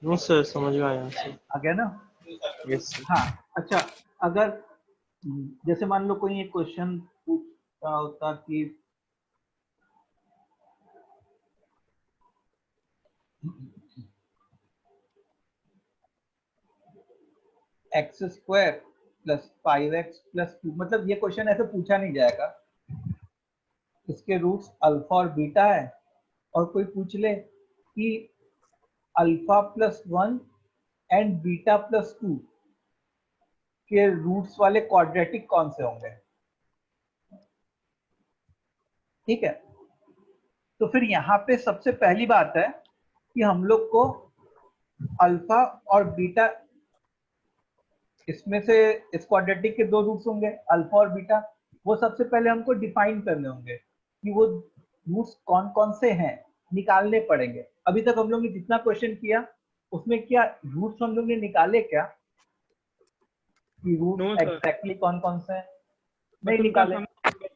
नो सर, समझ में आया सर। आ गया ना? Yes sir. हाँ अच्छा, अगर जैसे मान लो कोई एक क्वेश्चन पूछता होता कि x square plus 5x plus 2, मतलब ये क्वेश्चन ऐसे पूछा नहीं जाएगा, इसके रूट्स अल्फा और बीटा है, और कोई पूछ ले कि alpha plus 1 and beta plus 2 के रूट्स वाले क्वाड्रेटिक कौन से होंगे। ठीक है, तो फिर यहाँ पे सबसे पहली बात है कि हम लोग को अल्फा और बीटा, इसमें से इस क्वाड्रेटिक के 2 रूट्स होंगे अल्फा और बीटा, वो सबसे पहले हमको डिफाइन करने होंगे कि वो रूट्स कौन कौन से हैं, निकालने पड़ेंगे। अभी तक हम लोग ने जितना क्वेश्चन किया उसमें क्या रूट्स हम लोग ने निकाले क्या, कि रूट्स एग्जैक्टली कौन कौन से हैं, नहीं निकाले।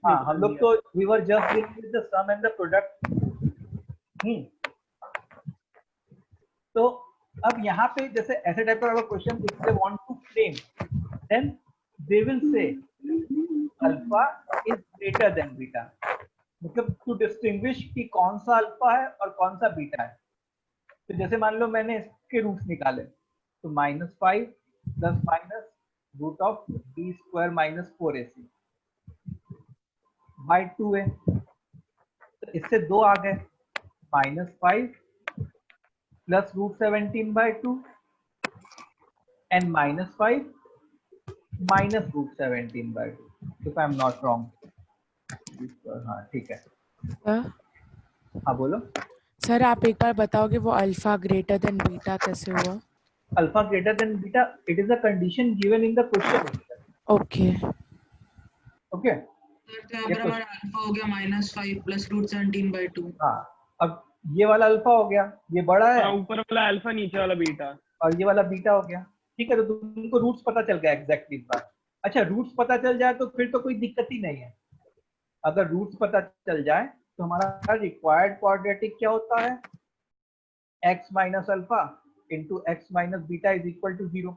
हाँ हम लोग तो we were just dealing with the sum and the product. तो अब यहाँ पे जैसे ऐसे टाइप का question if they want to frame, then they will say alpha is greater than beta. मतलब टू डिस्टिंग्विश कि कौन सा अल्फा है और कौन सा बीटा है. तो जैसे मान लो मैंने इसके रूट्स निकाले, तो -5 plus minus root of b square minus 4ac by 2 है. तो इससे 2 आ गए, -5 plus root 17 by 2 and -5 minus root 17 by 2, if I am not wrong. हाँ ठीक है. हाँ बोलो. सर आप एक बार बताओगे वो अल्फा ग्रेटर देन बीटा कैसे हुआ? Alpha greater than beta, it is a condition given in the question. Okay okay. तो यहाँ पर हमारा अल्फा हो गया -5 प्लस रूट 17 बाई 2. हाँ अब ये वाला अल्फा हो गया, ये बड़ा है, ऊपर वाला अल्फा नीचे वाला बीटा, और ये वाला बीटा हो गया. ठीक है, तो तुमको रूट्स पता चल गया एग्जैक्टली बात. अच्छा रूट्स पता चल जाए तो फिर तो कोई दिक्कत ही नहीं है. अगर रूट्स पता चल जाए तो हमारा रिक्वायर्ड क्वाड्रेटिक क्या होता है, x minus alpha into x minus beta is equal to 0.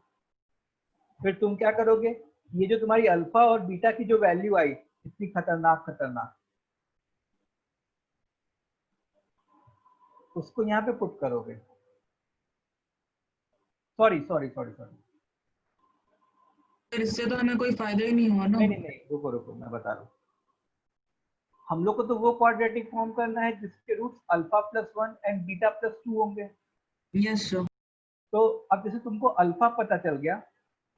फिर तुम क्या करोगे, ये जो तुम्हारी अल्फा और बीटा की जो वैल्यू आई इतनी खतरनाक, उसको यहाँ पे पुट करोगे. सॉरी इससे तो हमें कोई फायदा ही नहीं हुआ ना. नहीं रुको मैं बता रहा हूँ. हम लोग को तो वो क्वाड्रेटिक फॉर्म करना है जिसके roots alpha plus 1 and beta plus 2 होंगे. Yes sir. तो अब जैसे तुमको अल्फा पता चल गया,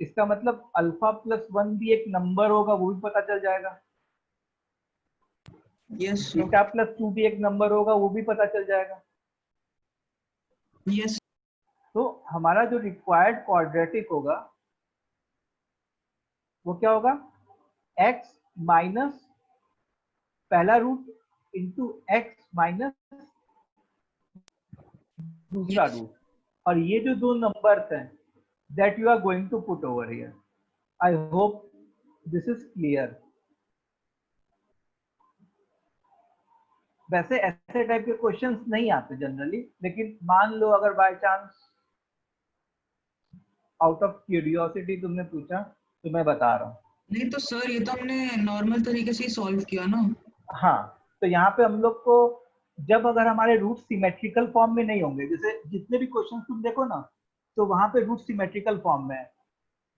इसका मतलब अल्फा प्लस 1 भी एक नंबर होगा, वो भी पता चल जाएगा. Yes sir. बीटा प्लस 2 भी एक नंबर होगा, वो भी पता चल जाएगा. यस. तो हमारा जो रिक्वायर्ड क्वाड्रेटिक होगा वो क्या होगा, x माइनस पहला रूट इंटू एक्स माइनस दूसरा रूट, और ये जो दो नंबर्स हैं that you are going to put over here. I hope this is clear. वैसे ऐसे टाइप के क्वेश्चंस नहीं आते जनरली, लेकिन मान लो अगर by chance out of curiosity तुमने पूछा तो मैं बता रहा हूँ. नहीं तो सर ये तो हमने नॉर्मल तरीके से ही सॉल्व किया ना. हाँ तो यहाँ पे हम लोग को जब अगर हमारे रूट सिमेट्रिकल फॉर्म में नहीं होंगे, जैसे जितने भी क्वेश्चन तुम देखो ना, तो वहां पे रूट सिमेट्रिकल फॉर्म में है.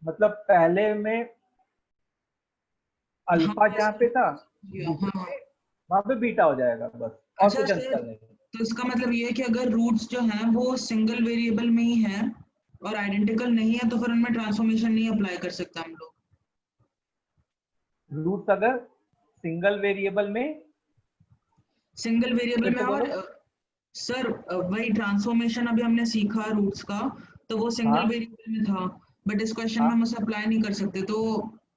मतलब पहले में अल्फा जहाँ पे था वहां पे बीटा हो जाएगा बस, और अच्छा कुछ सर, अंतर नहीं. तो इसका मतलब ये है कि अगर रूट्स जो हैं वो सिंगल वेरिएबल में ही हैं और आइडेंटिकल नहीं है तो फिर उनमें ट्रांसफॉर्मेशन नहीं अप्लाई कर सकता हम लोग. रूट्स अगर सिंगल वेरिएबल में और सर वही ट्रांसफॉर्मेशन अभी हमने सीखा रूट्स का, तो वो सिंगल वेरिएबल में था, बट इस क्वेश्चन में हम उसे अप्लाई नहीं कर सकते. तो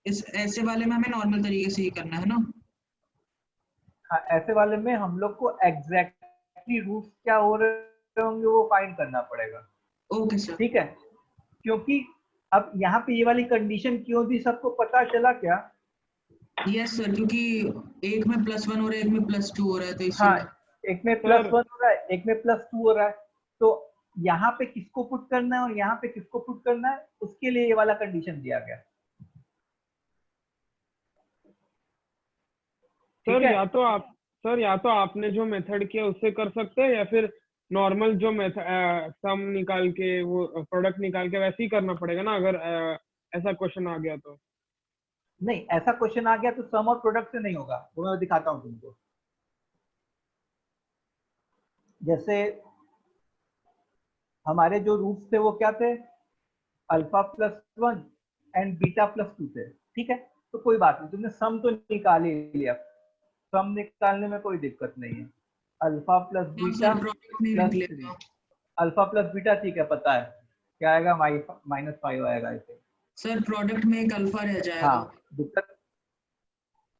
इस ऐसे वाले में हमें नॉर्मल तरीके से ही करना है ना. हाँ, ऐसे वाले में हम लोग को एग्जैक्टली रूट्स क्या हो रहे होंगे वो फाइंड करना पड़ेगा. Okay sir. ठीक है, क्योंकि अब यहाँ पे ये वाली कंडीशन क्यों थी सबको पता चला क्या? यस सर, क्योंकि एक में +1 हो रहा है, एक में +2 हो रहा है, तो इसलिए. हाँ, एक में +1 हो रहा है, एक में +2 हो रहा है. तो यहाँ पे किसको पुट करना है और यहाँ पे किसको पुट करना है, उसके लिए ये वाला कंडीशन दिया गया. सर या तो आपने जो मेथड किया उससे कर सकते हैं, या फिर नॉर्मल जो मेथड सम निकाल के वो प्रोडक्ट निकाल के वैसे ही करना पड़ेगा ना, अगर ऐसा क्वेश्चन आ गया तो. नहीं, ऐसा क्वेश्चन आ गया तो सम और प्रोडक्ट से नहीं होगा, वो मैं दिखाता हूँ तुमको. जैसे हमारे जो रूट्स थे वो क्या थे, alpha plus 1 and beta plus 2 थे. ठीक है, तो कोई बात नहीं, तुमने सम तो निकाल ही लिया, सम निकालने में कोई दिक्कत नहीं है. Alpha plus beta plus 3, alpha plus beta ठीक है, पता है क्या आएगा, -5 आएगा इसे. सर प्रोडक्ट में एक अल्फा रह जाएगा. हाँ, दिक्कत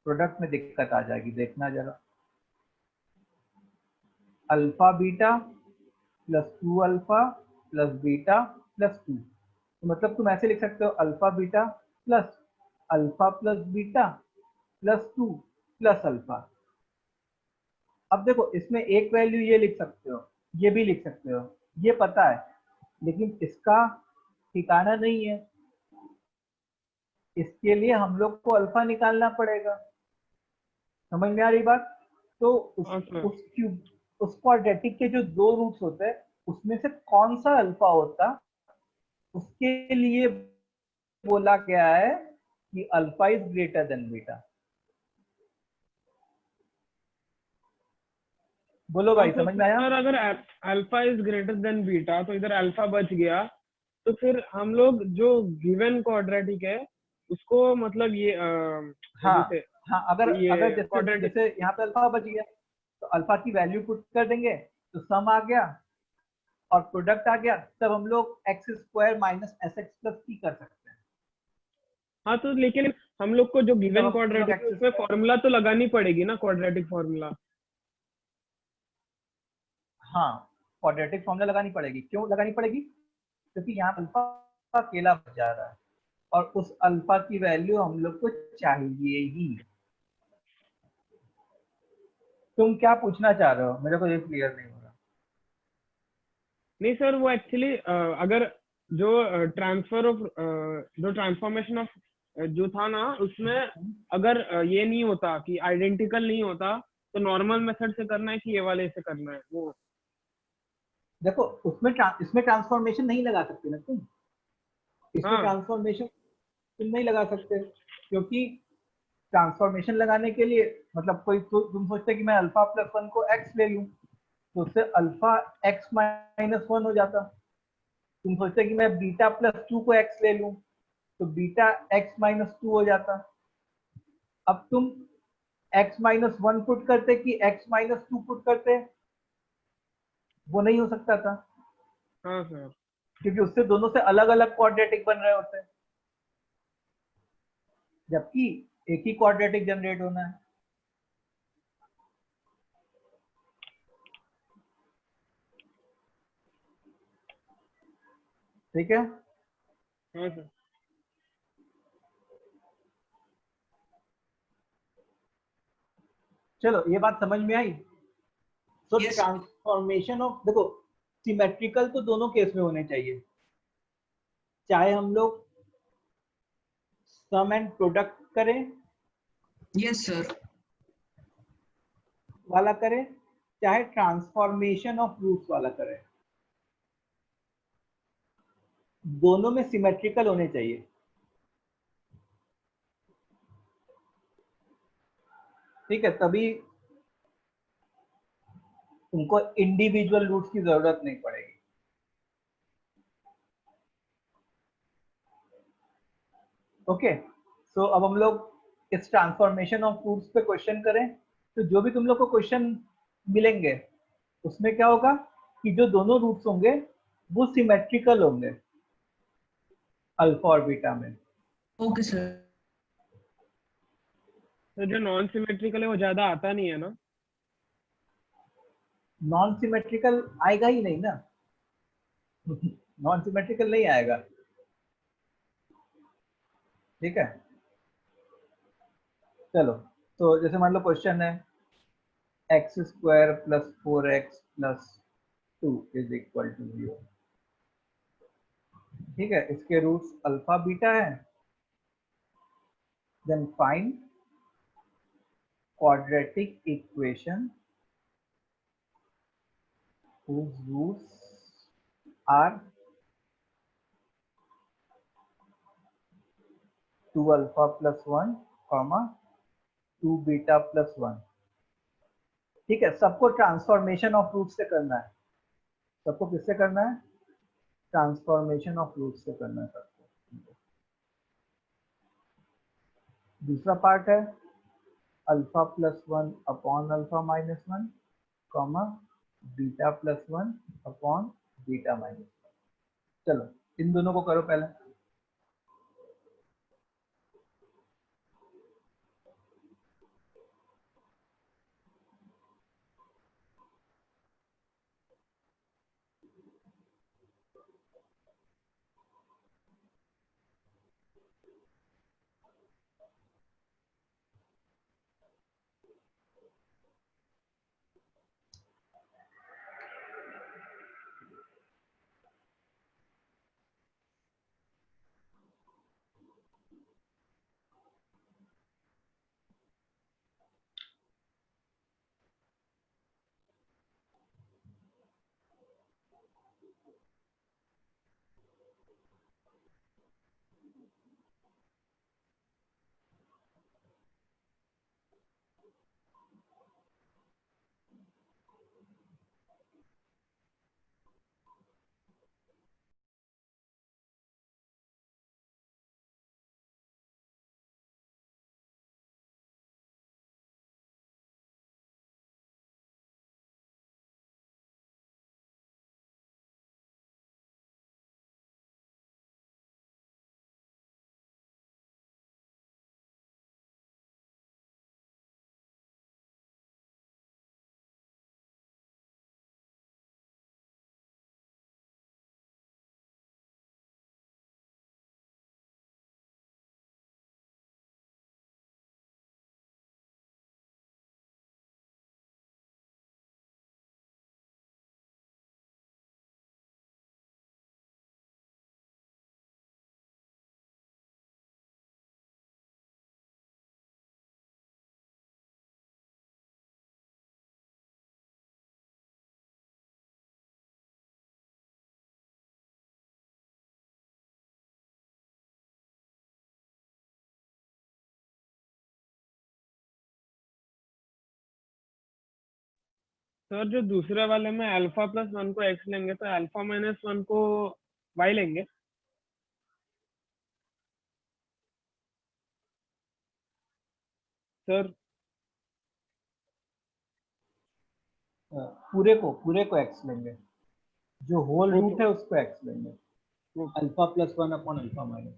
प्रोडक्ट में दिक्कत आ जाएगी, देखना जरा. Alpha beta plus 2 alpha plus beta plus 2, तो मतलब तुम ऐसे लिख सकते हो alpha beta plus beta plus 2 plus alpha. अब देखो इसमें एक वैल्यू ये लिख सकते हो, ये भी लिख सकते हो, ये पता है, लेकिन इसका ठिकाना नहीं है। इसके लिए हम लोग को अल्फा निकालना पड़ेगा। समझ में आ रही बात? तो हाँ सर। उस क्वाड्रेटिक के जो दो रूट्स होते हैं उसमें से कौन सा अल्फा होता, उसके लिए बोला गया है कि alpha is greater than beta. बोलो भाई, तो समझ में आया? सर अगर alpha is greater than beta तो इधर अल्फा बच गया, तो फिर हम लोग जो गिवन क्वाड्रेटिक है उसको मतलब ये हाँ जैसे हाँ, अगर ये अगर जैसे क्वाड्रेटिक। जैसे यहाँ पे अल्फा बच गया तो अल्फा की वैल्यू पुट कर देंगे तो सम आ गया और प्रोडक्ट आ गया, तब हम लोग x square minus S x plus T कर सकते हैं। हाँ तो लेकिन हम लोग को जो तब गिवन हम लोग क्वाड्रेटिक है एक्स उसमें स्क्वायर, फॉर्मूला तो लगानी पड़ेगी ना, क्वाड्रेटिक फॉर्मूला। हाँ क्वाड्रेटिक फॉर्मूला लगानी पड़ेगी। क्यों लगानी पड़ेगी? क्योंकि यहाँ अल्फा अकेला बच जा रहा है और उस अल्फा की वैल्यू हम लोग को चाहिए ही। तुम क्या पूछना चाह रहे हो, मेरे को ये क्लियर नहीं हो रहा। नहीं सर, वो एक्चुअली अगर जो ट्रांसफर ऑफ जो ट्रांसफॉर्मेशन ऑफ जो था ना उसमें अगर ये नहीं होता कि आइडेंटिकल नहीं होता, तो नॉर्मल मेथड से करना है कि ये वाले से करना है वो। देखो उसमें इसमें ट्रांसफॉर्मेशन नहीं लगा सकते ना तुम, इसमें हाँ ट्रांसफॉर्मेशन तुम नहीं लगा सकते, क्योंकि ट्रांसफॉर्मेशन लगाने के लिए मतलब तुम सोचते कि मैं अल्फा प्लस वन को एक्स ले लूं तो उससे अल्फा एक्स माइनस वन हो जाता। तुम सोचते कि मैं बीटा प्लस टू को एक्स ले लूं तो बीटा एक्स माइनस टू हो जाता। अब तुम एक्स माइनस वन पुट करते कि एक्स माइनस टू पुट करते, वो नहीं हो सकता था, हाँ सर। क्योंकि उससे दोनों से अलग अलग क्वाड्रेटिक बन रहे होते हैं, जबकि एक ही क्वाड्रेटिक जनरेट होना है। ठीक है, हाँ सर। चलो ये बात समझ में आई। तो Yes. ट्रांसफॉर्मेशन ऑफ, देखो सिमेट्रिकल तो दोनों केस में होने चाहिए, चाहे हम लोग सम एंड प्रोडक्ट करें Yes, sir. वाला करें, चाहे ट्रांसफॉर्मेशन ऑफ रूट्स वाला करें, दोनों में सिमेट्रिकल होने चाहिए। ठीक है, तभी तुमको इंडिविजुअल रूट्स की जरूरत नहीं पड़ेगी। ओके, सो अब हम लोग इस ट्रांसफॉर्मेशन ऑफ रूट्स पे क्वेश्चन करें, तो जो भी तुम लोग को क्वेश्चन मिलेंगे उसमें क्या होगा कि जो दोनों रूट्स होंगे वो सिमेट्रिकल होंगे अल्फा और बीटा में। Okay, sir. तो जो नॉन सिमेट्रिकल है वो ज्यादा आता नहीं है ना? नॉन सिमेट्रिकल आएगा ही नहीं ना नॉन सिमेट्रिकल नहीं आएगा। ठीक है, चलो, तो जैसे मान लो क्वेश्चन है x square plus four x plus two is equal to 0। ठीक है, इसके रूट्स अल्फा बीटा है। Then find quadratic equation whose roots are 2 alpha plus 1 comma 2 beta plus 1। ठीक है, सबको ट्रांसफॉर्मेशन ऑफ रूट से करना है। सबको किससे करना है? ट्रांसफॉर्मेशन ऑफ रूट से करना है सबको। दूसरा पार्ट है alpha plus one upon alpha minus one comma beta plus one upon beta minus one. चलो इन दोनों को करो पहले। सर जो दूसरे वाले में अल्फा प्लस 1 को x लेंगे तो अल्फा माइनस 1 को y लेंगे। सर पूरे को x लेंगे, जो होल ओके रूट है उसको x लेंगे, okay alpha plus 1 upon alpha minus.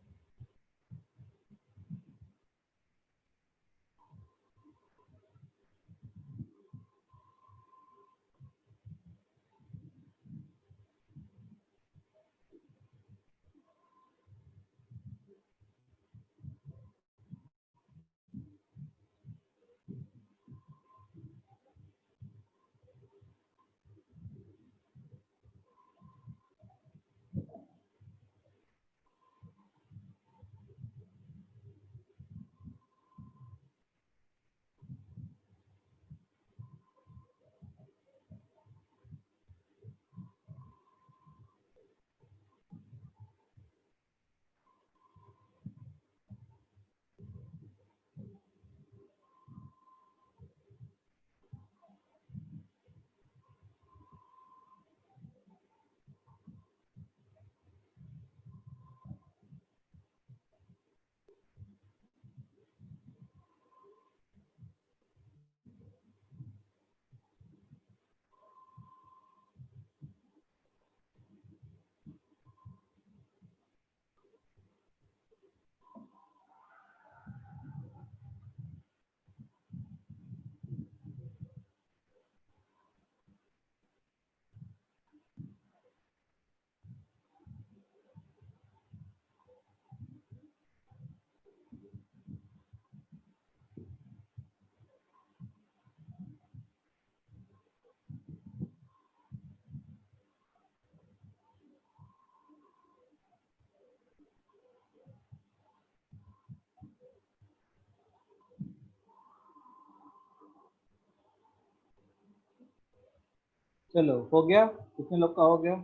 चलो हो गया, कितने लोग का हो गया?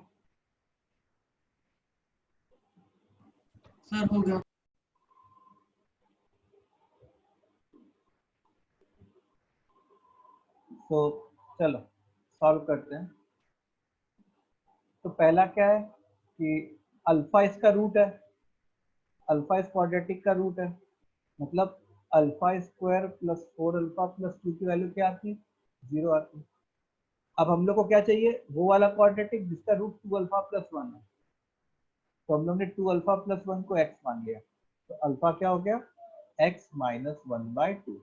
सर हो गया। तो चलो सॉल्व करते हैं। तो पहला क्या है कि अल्फा इसका रूट है, अल्फा इस क्वाड्रेटिक का रूट है, मतलब alpha square plus 4 alpha plus 2 की वैल्यू क्या आती है? 0 आती है। अब हम लोग को क्या चाहिए? वो वाला क्वाड्रेटिक जिसका रूट 2 अल्फा प्लस 1 है। तो हम लोग ने 2 अल्फा प्लस 1 को x मान लिया, तो अल्फा क्या हो गया? x minus 1/2।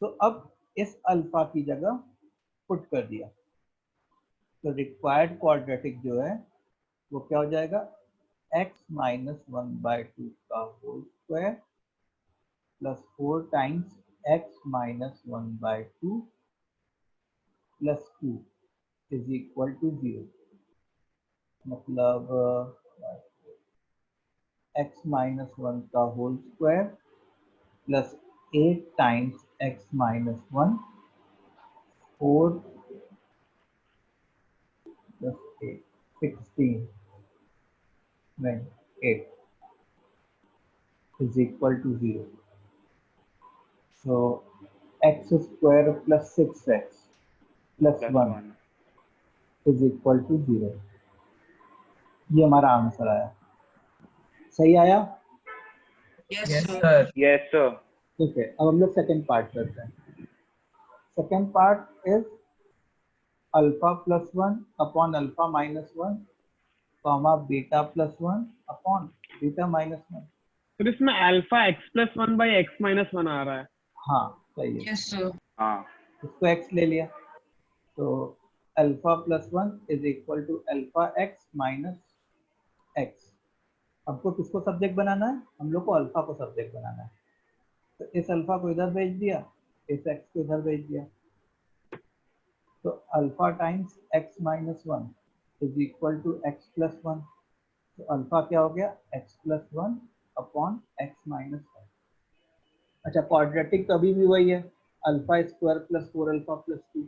तो अब इस अल्फा की जगह पुट कर दिया, तो रिक्वायर्ड क्वाड्रेटिक जो है वो क्या हो जाएगा? x माइनस 1/2 का whole square plus 4 times x minus 1/2 प्लस 2 इज इक्वल टू 0। मतलब x माइनस 1 का whole square plus 8 times x minus 1, 4 plus 8, 16, when 8 is equal to 0. So x square plus 6x plus 1 is equal to 0. ये हमारा answer आया। सही आया? Yes Yes, sir. sir. Yes sir. ठीक है, अब हम लोग सेकेंड पार्ट करते हैं। Second part is alpha plus 1 upon alpha minus 1 comma beta plus 1 upon beta minus 1। तो इसमें alpha x plus 1 by x minus 1 आ रहा है। हाँ सही है, यस सर। हाँ इसको x ले लिया, तो alpha plus 1 is equal to alpha x minus x. हमको किसको सब्जेक्ट बनाना है? हम लोग को अल्फा को सब्जेक्ट बनाना है। तो इस अल्फा को इधर भेज दिया, इस एक्स को इधर भेज दिया, तो alpha times x minus 1 is equal to x plus 1। तो अल्फा क्या हो गया? X plus 1 upon x minus 1। अच्छा, क्वाड्रेटिक तो अभी भी वही है, alpha square plus 4 alpha plus 2।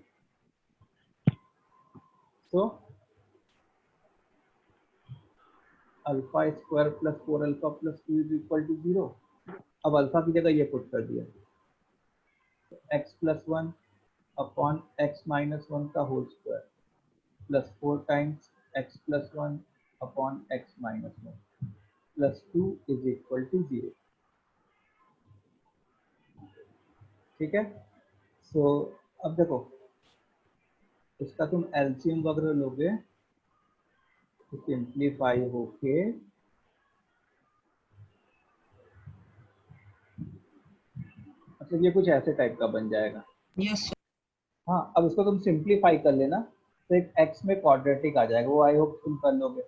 तो alpha square plus 4 alpha plus 2 is equal to 0। अब अल्फा की जगह ये पुट कर दिया, तो x plus 1 upon x minus 1 का whole square plus 4 times x plus 1 upon x minus 1 plus 2 is equal to 0। ठीक है। सो अब देखो इसका तुम एलसीएम वगैरह लोगे तो सिंप्लीफाई होके मतलब ये कुछ ऐसे टाइप का बन जाएगा। यस हाँ, अब इसको तुम सिंप्लीफाई कर लेना तो एक x में क्वाड्रेटिक आ जाएगा, वो आई होप तुम कर लोगे।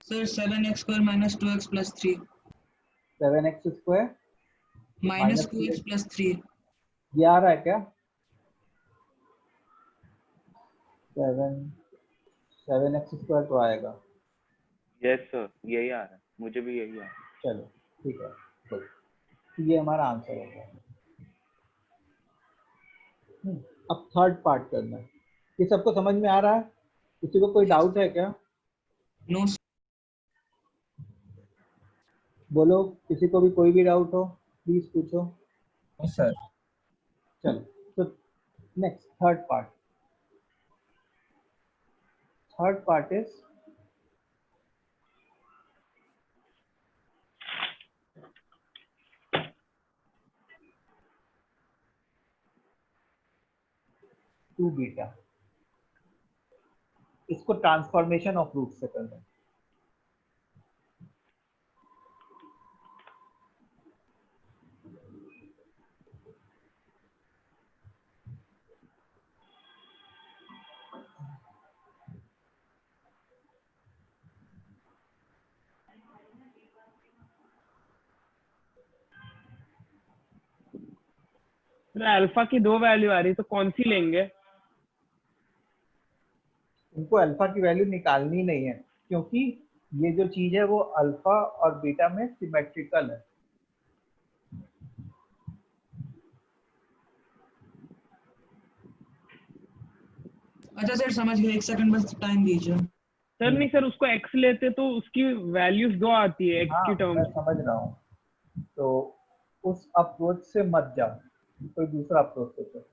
Sir 7x square minus 2x plus 3 7x square minus 2x plus 3 ये आ रहा है क्या? 7x स्क्वायर तो आएगा। यस सर, यही आ रहा है, मुझे भी यही आ रहा है। चलो ठीक है, तो ये हमारा आंसर हो गया। अब थर्ड पार्ट करना है। ये सबको समझ में आ रहा है? किसी को कोई डाउट है क्या? नो बोलो, किसी को भी कोई भी डाउट हो प्लीज पूछो। सर। चलो तो next third part is to beta. इसको ट्रांसफॉर्मेशन ऑफ रूट से करना है। अल्फा की 2 वैल्यू आ रही है तो कौन सी लेंगे? उनको अल्फा की वैल्यू निकालनी नहीं है क्योंकि ये जो चीज है वो अल्फा और बीटा में सिमेट्रिकल है। अच्छा सर समझ गए, 1 सेकंड बस टाइम दीजिए। सर नहीं सर, उसको x लेते तो उसकी वैल्यूज 2 आती है x की टर्म मैं में। समझ रहा हूँ, तो उस अप्रोच से मत जाओ, कोई दूसरा अप्रोच सोचो।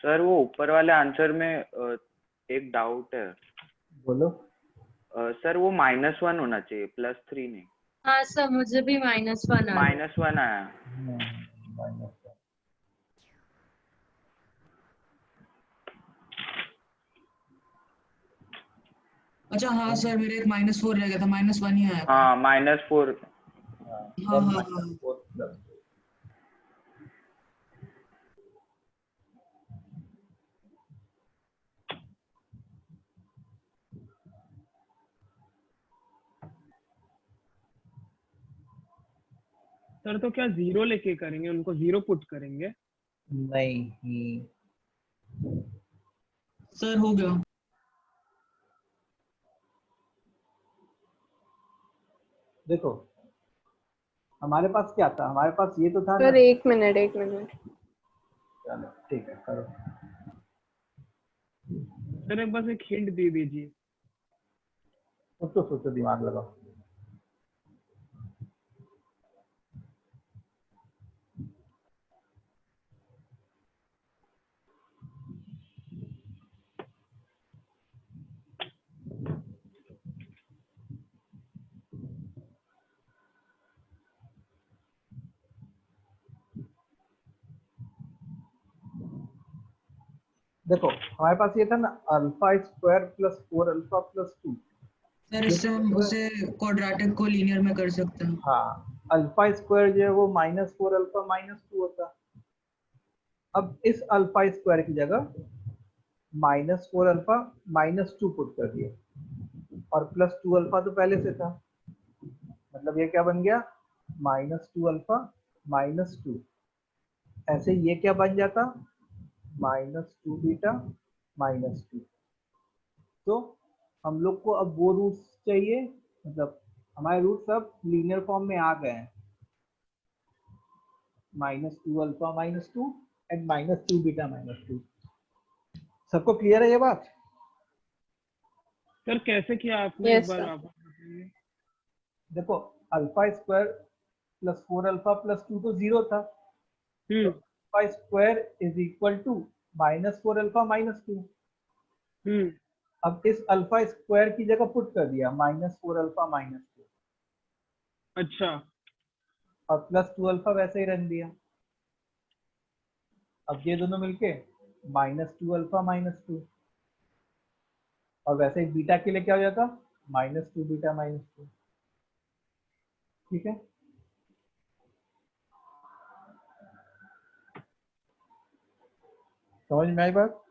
सर वो ऊपर वाले आंसर में एक डाउट है। बोलो। सर वो -1 होना चाहिए, +3 नहीं। हाँ सर, मुझे भी -1 आ रहा है। -1 आया। अच्छा हाँ सर, मेरे एक -4 रह गया था, -1 ही आया था। हाँ -4। हाँ हाँ हाँ। सर तो क्या 0 लेके करेंगे, उनको 0 पुट करेंगे? नहीं, सर हो गया। देखो हमारे पास क्या था, हमारे पास ये तो था ना। सर एक मिनट। चलो ठीक है, करो। सर एक बस एक हिंट दे दीजिए। अब तो सोचो, दिमाग लगाओ। देखो हमारे पास ये था ना alpha square plus 4 alpha plus 2। Sir इससे हम उसे क्वाड्रेटिक को लीनियर में कर सकते हैं। हाँ, अल्फा स्क्वायर जो है वो -4 अल्फा -2 होता। अब इस अल्फा स्क्वायर की जगह -4 अल्फा -2 पुट कर दिए और +2 अल्फा तो पहले से था, मतलब ये क्या बन गया -2 अल्फा -2। ऐसे ये क्या बन जाता -2 बीटा -2। तो हम लोग को अब वो रूट्स चाहिए, मतलब हमारे रूट्स अब लीनियर फॉर्म में आ गए हैं। -2 अल्फा -2 एंड -2 बीटा -2। सबको क्लियर है ये बात? सर कैसे किया आपने, Yes, एक बार sir. वापस बताइए। देखो alpha square plus 4 alpha plus 2 तो 0 था, alpha square is equal to -4 alpha -2। अब इस अल्फा स्क्वायर की जगह पुट कर दिया -4 अल्फा -2, अच्छा और +2 अल्फा वैसे ही रन दिया। अब ये दोनों मिलके -2 अल्फा -2, और वैसे ही बीटा के लिए क्या हो जाता, -2 बीटा -2। ठीक है, समझ में आई बात?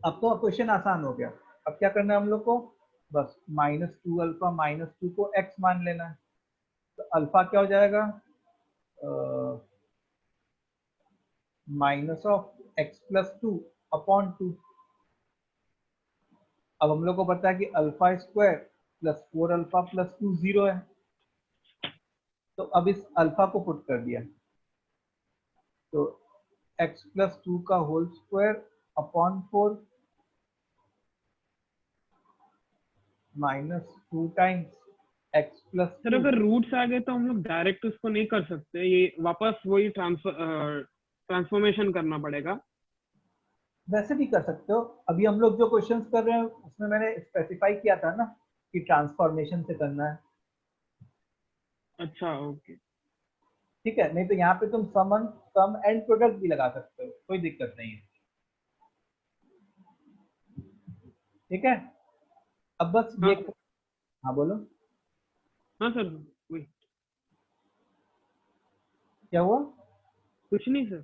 अब तो क्वेश्चन आसान हो गया। अब क्या करना है हम लोग को, बस -2 अल्फा -2 को x मान लेना है। तो अल्फा क्या हो जाएगा, -(x+2) अपॉन 2। अब हम लोग को पता है कि alpha square plus 4 alpha plus 2 0 है, तो अब इस अल्फा को पुट कर दिया, तो x+2 का whole square upon 4 -2 times sir, x+2। अगर रूट्स आ गए तो हम लोग डायरेक्ट उसको नहीं कर सकते, ये वापस वही ट्रांसफॉर्मेशन करना पड़ेगा। वैसे भी कर सकते हो। अभी हम लोग जो क्वेश्चंस कर रहे हैं उसमें मैंने स्पेसिफाई किया था ना कि ट्रांसफॉर्मेशन से करना है। अच्छा ओके। ठीक है, नहीं तो यहाँ पे तुम सम एंड प्रोडक्ट भी लगा सकते हो, कोई दिक्कत नहीं है। ठीक है, अब बस ये, हाँ बोलो। हाँ सर, वही क्या हुआ? कुछ नहीं सर।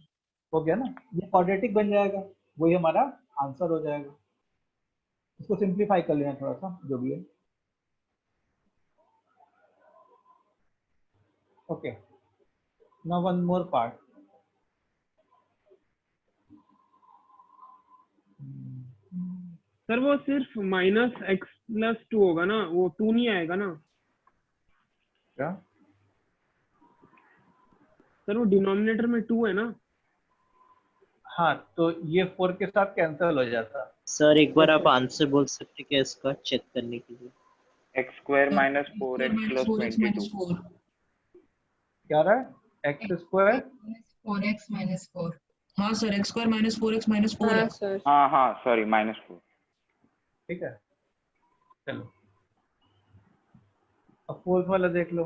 हो गया ना, ये क्वाड्रेटिक बन जाएगा, वही हमारा आंसर हो जाएगा। इसको सिंप्लीफाई कर लेना थोड़ा सा, जो भी है। Okay, now one more part. Sir वो सिर्फ -x+2 होगा ना, वो 2 नहीं आएगा ना क्या? सर? वो डिनोमिनेटर में 2 है ना। हाँ, तो ये 4 के साथ कैंसिल हो जाता। सर एक बार आप आंसर बोल सकते हैं क्या इसका, चेक करने के लिए? x² - 4x + 22। क्या रहा है, x² 4x - 4। हाँ सर, x² - 4x - 4 है। हाँ sir. हाँ हाँ सॉरी -4। ठीक है, चलो अब फोर्थ वाला देख लो।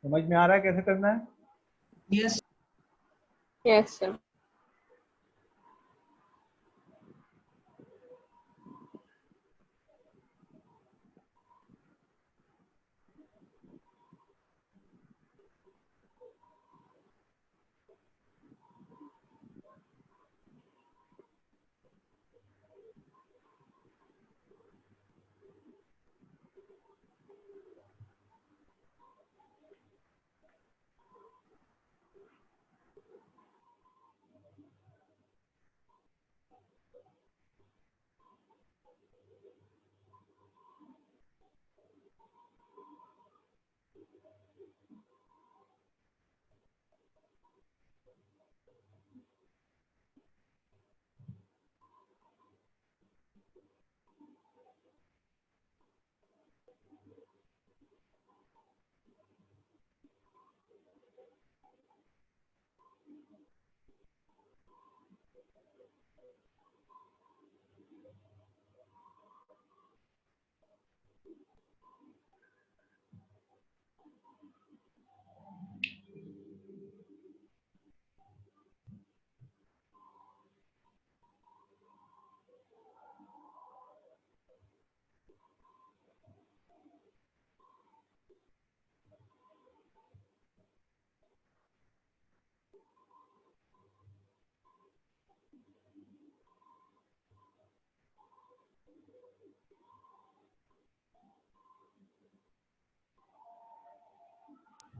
समझ में आ रहा है कैसे करना है? Yes Yes, sir.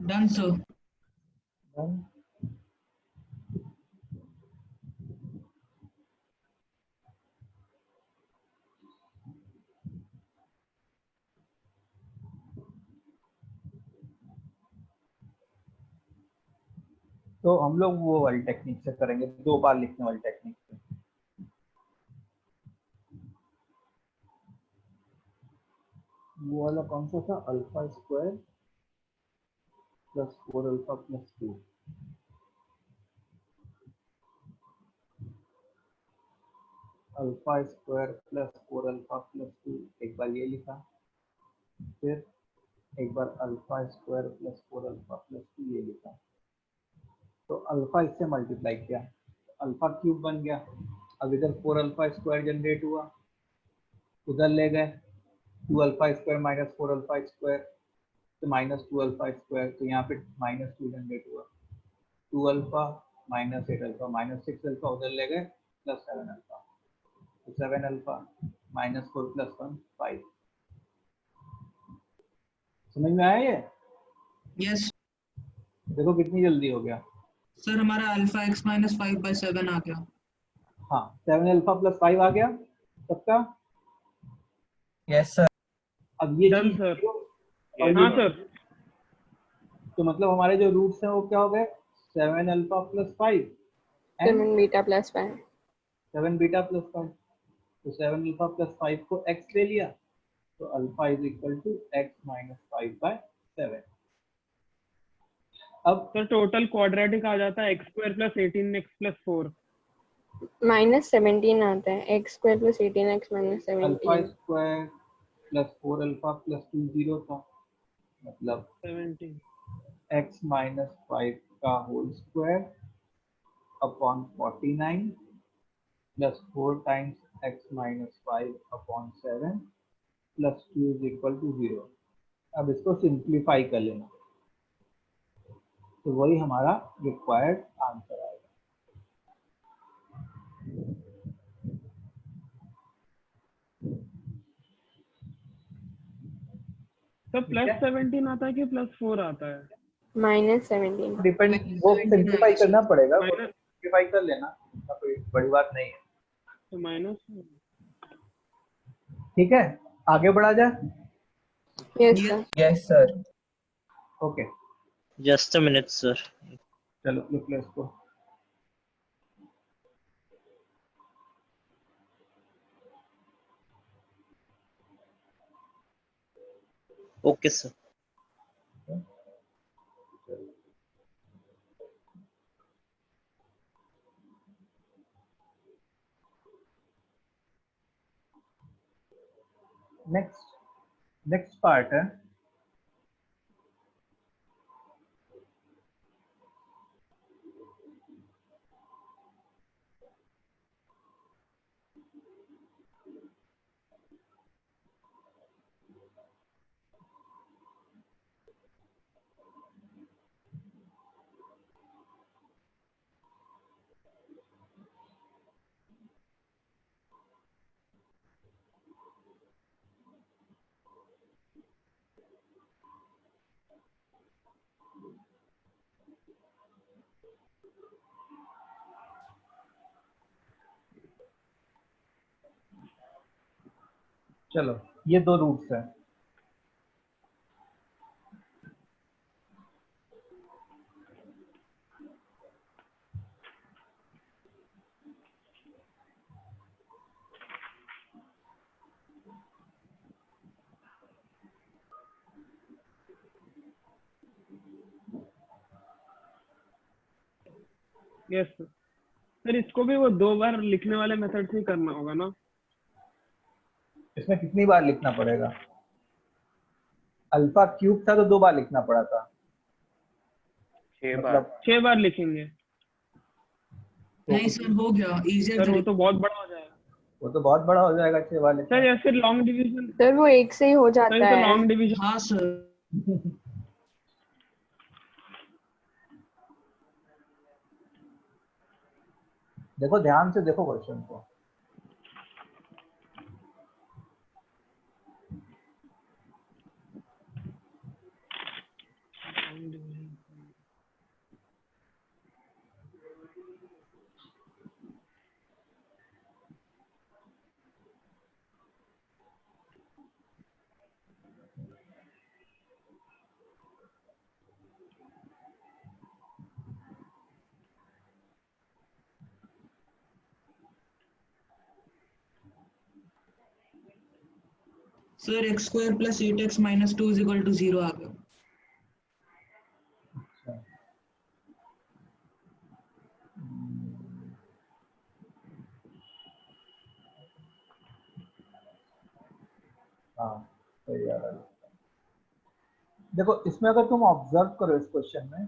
Done sir. Done. तो हम लोग वो वाली टेक्निक से करेंगे, 2 बार लिखने वाली टेक्निक से। वो वाला कौन सा था? Alpha square plus 4 alpha plus 2। Alpha square plus 4 alpha plus 2, एक बार ये लिखा, फिर एक बार alpha square plus 4 alpha plus 2 ये लिखा। तो अल्फा इससे मल्टीप्लाई किया, अल्फा क्यूब बन गया। अब इधर 4 अल्फा स्क्वायर जनरेट हुआ, उधर ले गए 2 alpha square minus 4 alpha square, तो माइनस 2 अल्फा स्क्वायर, तो यहाँ पे -2 जनरेट हुआ। 2 alpha minus 8 alpha minus 6 alpha, उधर ले गए प्लस 7 अल्फा, तो 7 अल्फा माइनस 4 प्लस 1 5। समझ में आया ये? यस देखो कितनी जल्दी हो गया। सर, हमारा अल्फा x माइनस 5/7 आ गया। हाँ, 7 अल्फा प्लस 5 आ गया सबका। Yes sir. अब ये डन चीज सर। और हाँ ये, सर। तो मतलब हमारे जो रूट्स हैं वो क्या हो गए? 7 alpha plus 5 and 7 beta plus 5। 7 beta plus 5। तो 7 अल्फा प्लस 5 को x ले लिया, तो alpha is equal to x minus 5/7। अब सर टोटल क्वाड्रेटिक आ जाता है x² प्लस 18x प्लस 4। -17 आता है। x square plus 18x minus alpha 17। Square plus 4 alpha plus 2 0 था, मतलब 17। x माइनस 5 का whole square upon 49 plus 4 times x minus 5 upon 7 plus 2 is equal to 0। अब इसको simplify कर लेना, तो वही हमारा रिक्वायर्ड आंसर आएगा। सर प्लस 17 आता है कि प्लस 4 आता है? -17। डिपेंड, वो सिंप्लीफाई करना पड़ेगा, वो माइनस सिंप्लीफाई कर लेना, उसका कोई बड़ी बात नहीं है। तो माइनस। ठीक है, आगे बढ़ा जाए। Yes sir. Yes sir. Okay, just a minute sir. चलो लिख लो इसको। Okay sir. नेक्स्ट पार्ट है चलो, ये 2 रूट्स हैं। Yes sir. सर इसको भी वो 2 बार लिखने वाले मेथड से ही करना होगा ना? इसमें कितनी बार लिखना पड़ेगा? अल्फा क्यूब था तो 2 बार लिखना पड़ा था, 6 बार। मतलब 6 बार लिखेंगे। नहीं सर, हो गया इजियर सर वो तरीका। तो बहुत बड़ा हो जाएगा। वो तो बहुत बड़ा हो जाएगा 6 बार लिखना। सर या फिर लॉन्ग डिवीजन। सर वो एक से ही हो सर जाता ये तो है। Long division. हाँ सर। देखो ध्यान से देखो क्वेश्चन को। Long division. Sir x square plus 8x minus 2 is equal to 0 आ गया। अच्छा हाँ सही आ रहा है। देखो इसमें अगर तुम ऑब्जर्व करो इस क्वेश्चन में,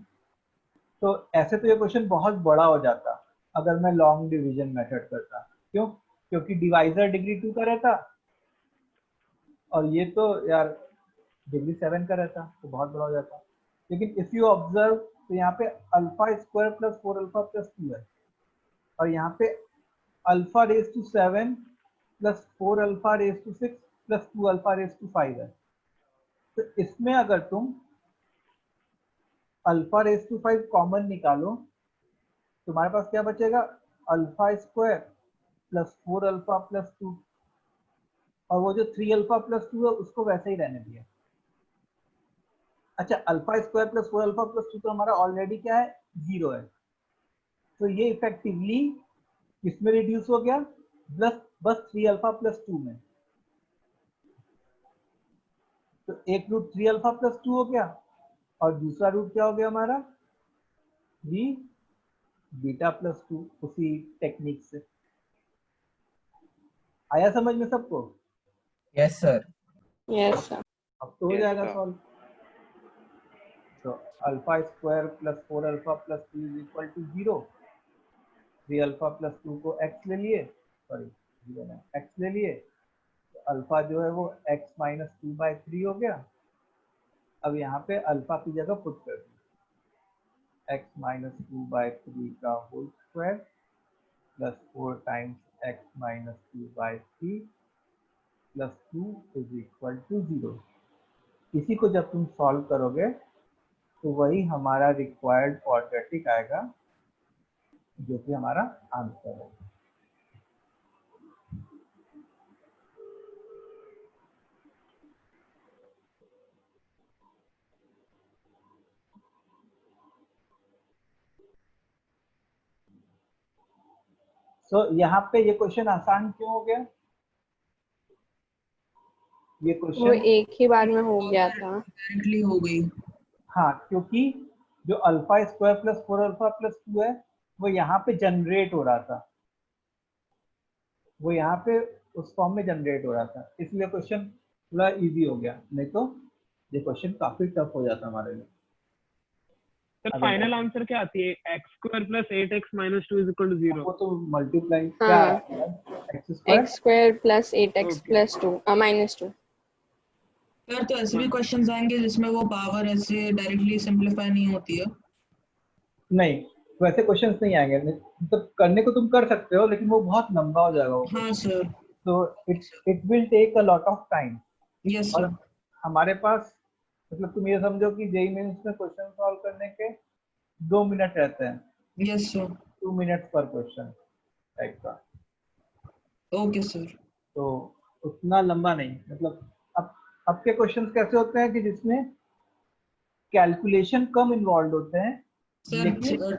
तो ऐसे तो ये क्वेश्चन बहुत बड़ा हो जाता अगर मैं लॉन्ग डिवीजन मेथड करता। क्यों? क्योंकि डिवाइजर डिग्री 2 का रहता और ये तो यार डिग्री 7 का रहता, तो बहुत बड़ा हो जाता। लेकिन इफ यू ऑब्जर्व तो यहाँ पे alpha square plus 4 alpha plus 2 है और यहाँ पे alpha raise to 7 plus 4 alpha raise to 6 plus 2 alpha raise to 5 है। तो इसमें अगर तुम अल्फा रेज टू 5 कॉमन निकालो, तुम्हारे पास क्या बचेगा? Alpha square plus 4 alpha plus 2, और वो जो 3 अल्फा प्लस 2 है उसको वैसे ही रहने दिया। अच्छा, alpha square plus 4 alpha plus 2 तो हमारा ऑलरेडी क्या है? 0 है। तो ये इफेक्टिवली किसमें रिड्यूस हो गया? बस 3 अल्फा प्लस 2 में। तो एक रूट 3 अल्फा प्लस 2 हो गया और दूसरा रूट क्या हो गया हमारा? 3 बीटा प्लस 2। उसी टेक्निक से आया समझ में सबको? Yes sir. Yes, sir. अब तो हो Yes, जाएगा sir. सॉल्व। तो alpha square plus 4 alpha plus 2 is equal to 0। 3 alpha plus 2 को x ले लिए, सॉरी 0 नहीं, x ले लिए, तो अल्फा जो है वो x माइनस 2/3 हो गया। अब यहाँ पे अल्फा की जगह पुट कर दिया, x माइनस 2/3 का whole square plus 4 times x minus 2/3 प्लस 2 इज इक्वल टू 0। इसी को जब तुम सॉल्व करोगे तो वही हमारा रिक्वायर्ड क्वाड्रेटिक आएगा, जो कि हमारा आंसर है। तो यहाँ पे ये क्वेश्चन आसान क्यों हो गया? ये वो क्वेश्चन एक ही बार में हो गया था। डायरेक्टली हो गई। हाँ, क्योंकि जो alpha square plus 4 alpha plus 2 है वो यहाँ पे जनरेट हो रहा था, वो यहाँ पे उस फॉर्म में जनरेट हो रहा था, इसलिए क्वेश्चन थोड़ा इजी हो गया। नहीं तो ये क्वेश्चन काफी टफ हो जाता हमारे लिए। सर फाइनल आंसर क्या आती है? x square plus 8x minus 2 is equal to 0। वो तो मल्टीप्लाई हाँ। क्या x square X square plus 8x Okay. plus 2 minus 2. Sir तो ऐसे भी क्वेश्चंस आएंगे जिसमें वो पावर ऐसे डायरेक्टली सिंपलीफाई नहीं होती है। नहीं, वैसे क्वेश्चंस नहीं आएंगे, तो करने को तुम कर सकते हो लेकिन वो बहुत लंबा हो जाएगा वो। हाँ सर। तो it will take a lot of time. Yes और सर। हमारे पास मतलब तुम ये समझो कि जेईई मेंस में क्वेश्चन सॉल्व करने के 2 मिनट रहते हैं, यस सर। 2 मिनट पर क्वेश्चन टाइप का। Okay sir. तो उतना लंबा नहीं, मतलब अब के क्वेश्चंस कैसे होते हैं कि जिसमें कैलकुलेशन कम इन्वॉल्व होते हैं, सर लेकिन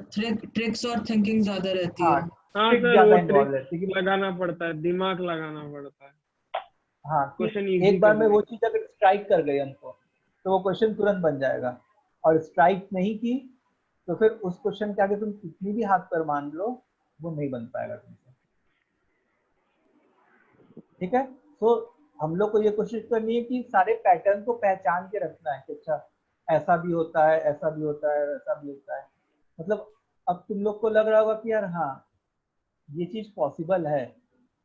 ट्रिक्स और थिंकिंग ज्यादा रहती हाँ है। हाँ ट्रिक सर, ज्यादा वो इन्वॉल्व ट्रिक रहती है कि लगाना पड़ता है, दिमाग लगाना पड़ता है हाँ कि क्वेश्चन इजी एक बार में करने वो चीज अगर स्ट्राइक कर गई हमको तो वो क्वेश्चन तुरंत बन जाएगा, और स्ट्राइक नहीं की तो फिर उस क्वेश्चन के आगे तुम कितनी भी हाथ पर मान लो वो नहीं बन पाएगा तुमसे। ठीक है, तो हम लोग को ये कोशिश करनी है कि सारे पैटर्न को पहचान के रखना है कि अच्छा ऐसा भी होता है, ऐसा भी होता है, ऐसा भी होता है। मतलब अब तुम लोग को लग रहा होगा कि यार हाँ ये चीज पॉसिबल है।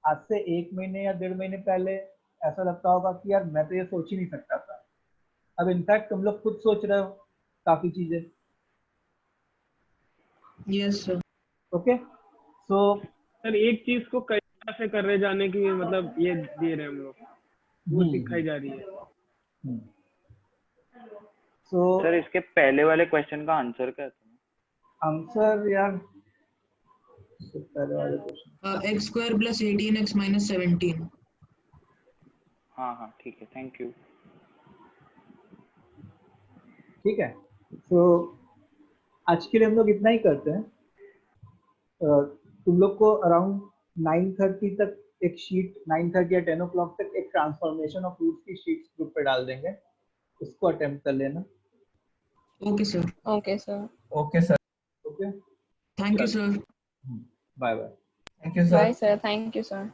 आज से 1 महीने या 1.5 महीने पहले ऐसा लगता होगा कि यार मैं तो ये सोच ही नहीं सकता था। अब इनफैक्ट तुम लोग खुद सोच रहे हो काफी चीजें। Yes sir. Okay, so sir एक चीज को कई तरह से करने जाने की मतलब ये दे रहे हैं हम लोग, वो सिखाई जा रही है। सो सर इसके पहले वाले क्वेश्चन का आंसर क्या था? आंसर यार पहले वाले question x square plus 18x minus 17। हाँ हाँ ठीक है, थैंक यू। ठीक है, तो आज के लिए हम लोग इतना ही करते हैं। तुम लोग को अराउंड 9:30 तक एक शीट 9:30 या 10 o'clock तक एक ट्रांसफॉर्मेशन ऑफ रूट्स की शीट्स ग्रुप पे डाल देंगे, उसको अटेम्प्ट कर लेना। Okay sir. Okay, sir. Okay sir. Okay, thank you sir. Bye bye. Thank you sir. Bye, sir. Thank you, sir.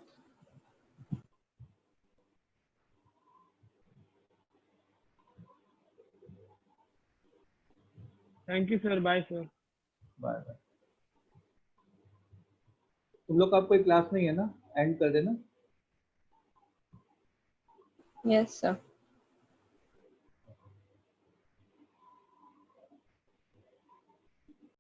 Thank you sir, bye sir. Bye bye. तुम लोग का अब कोई क्लास नहीं है ना, एंड कर देना। Yes, sir.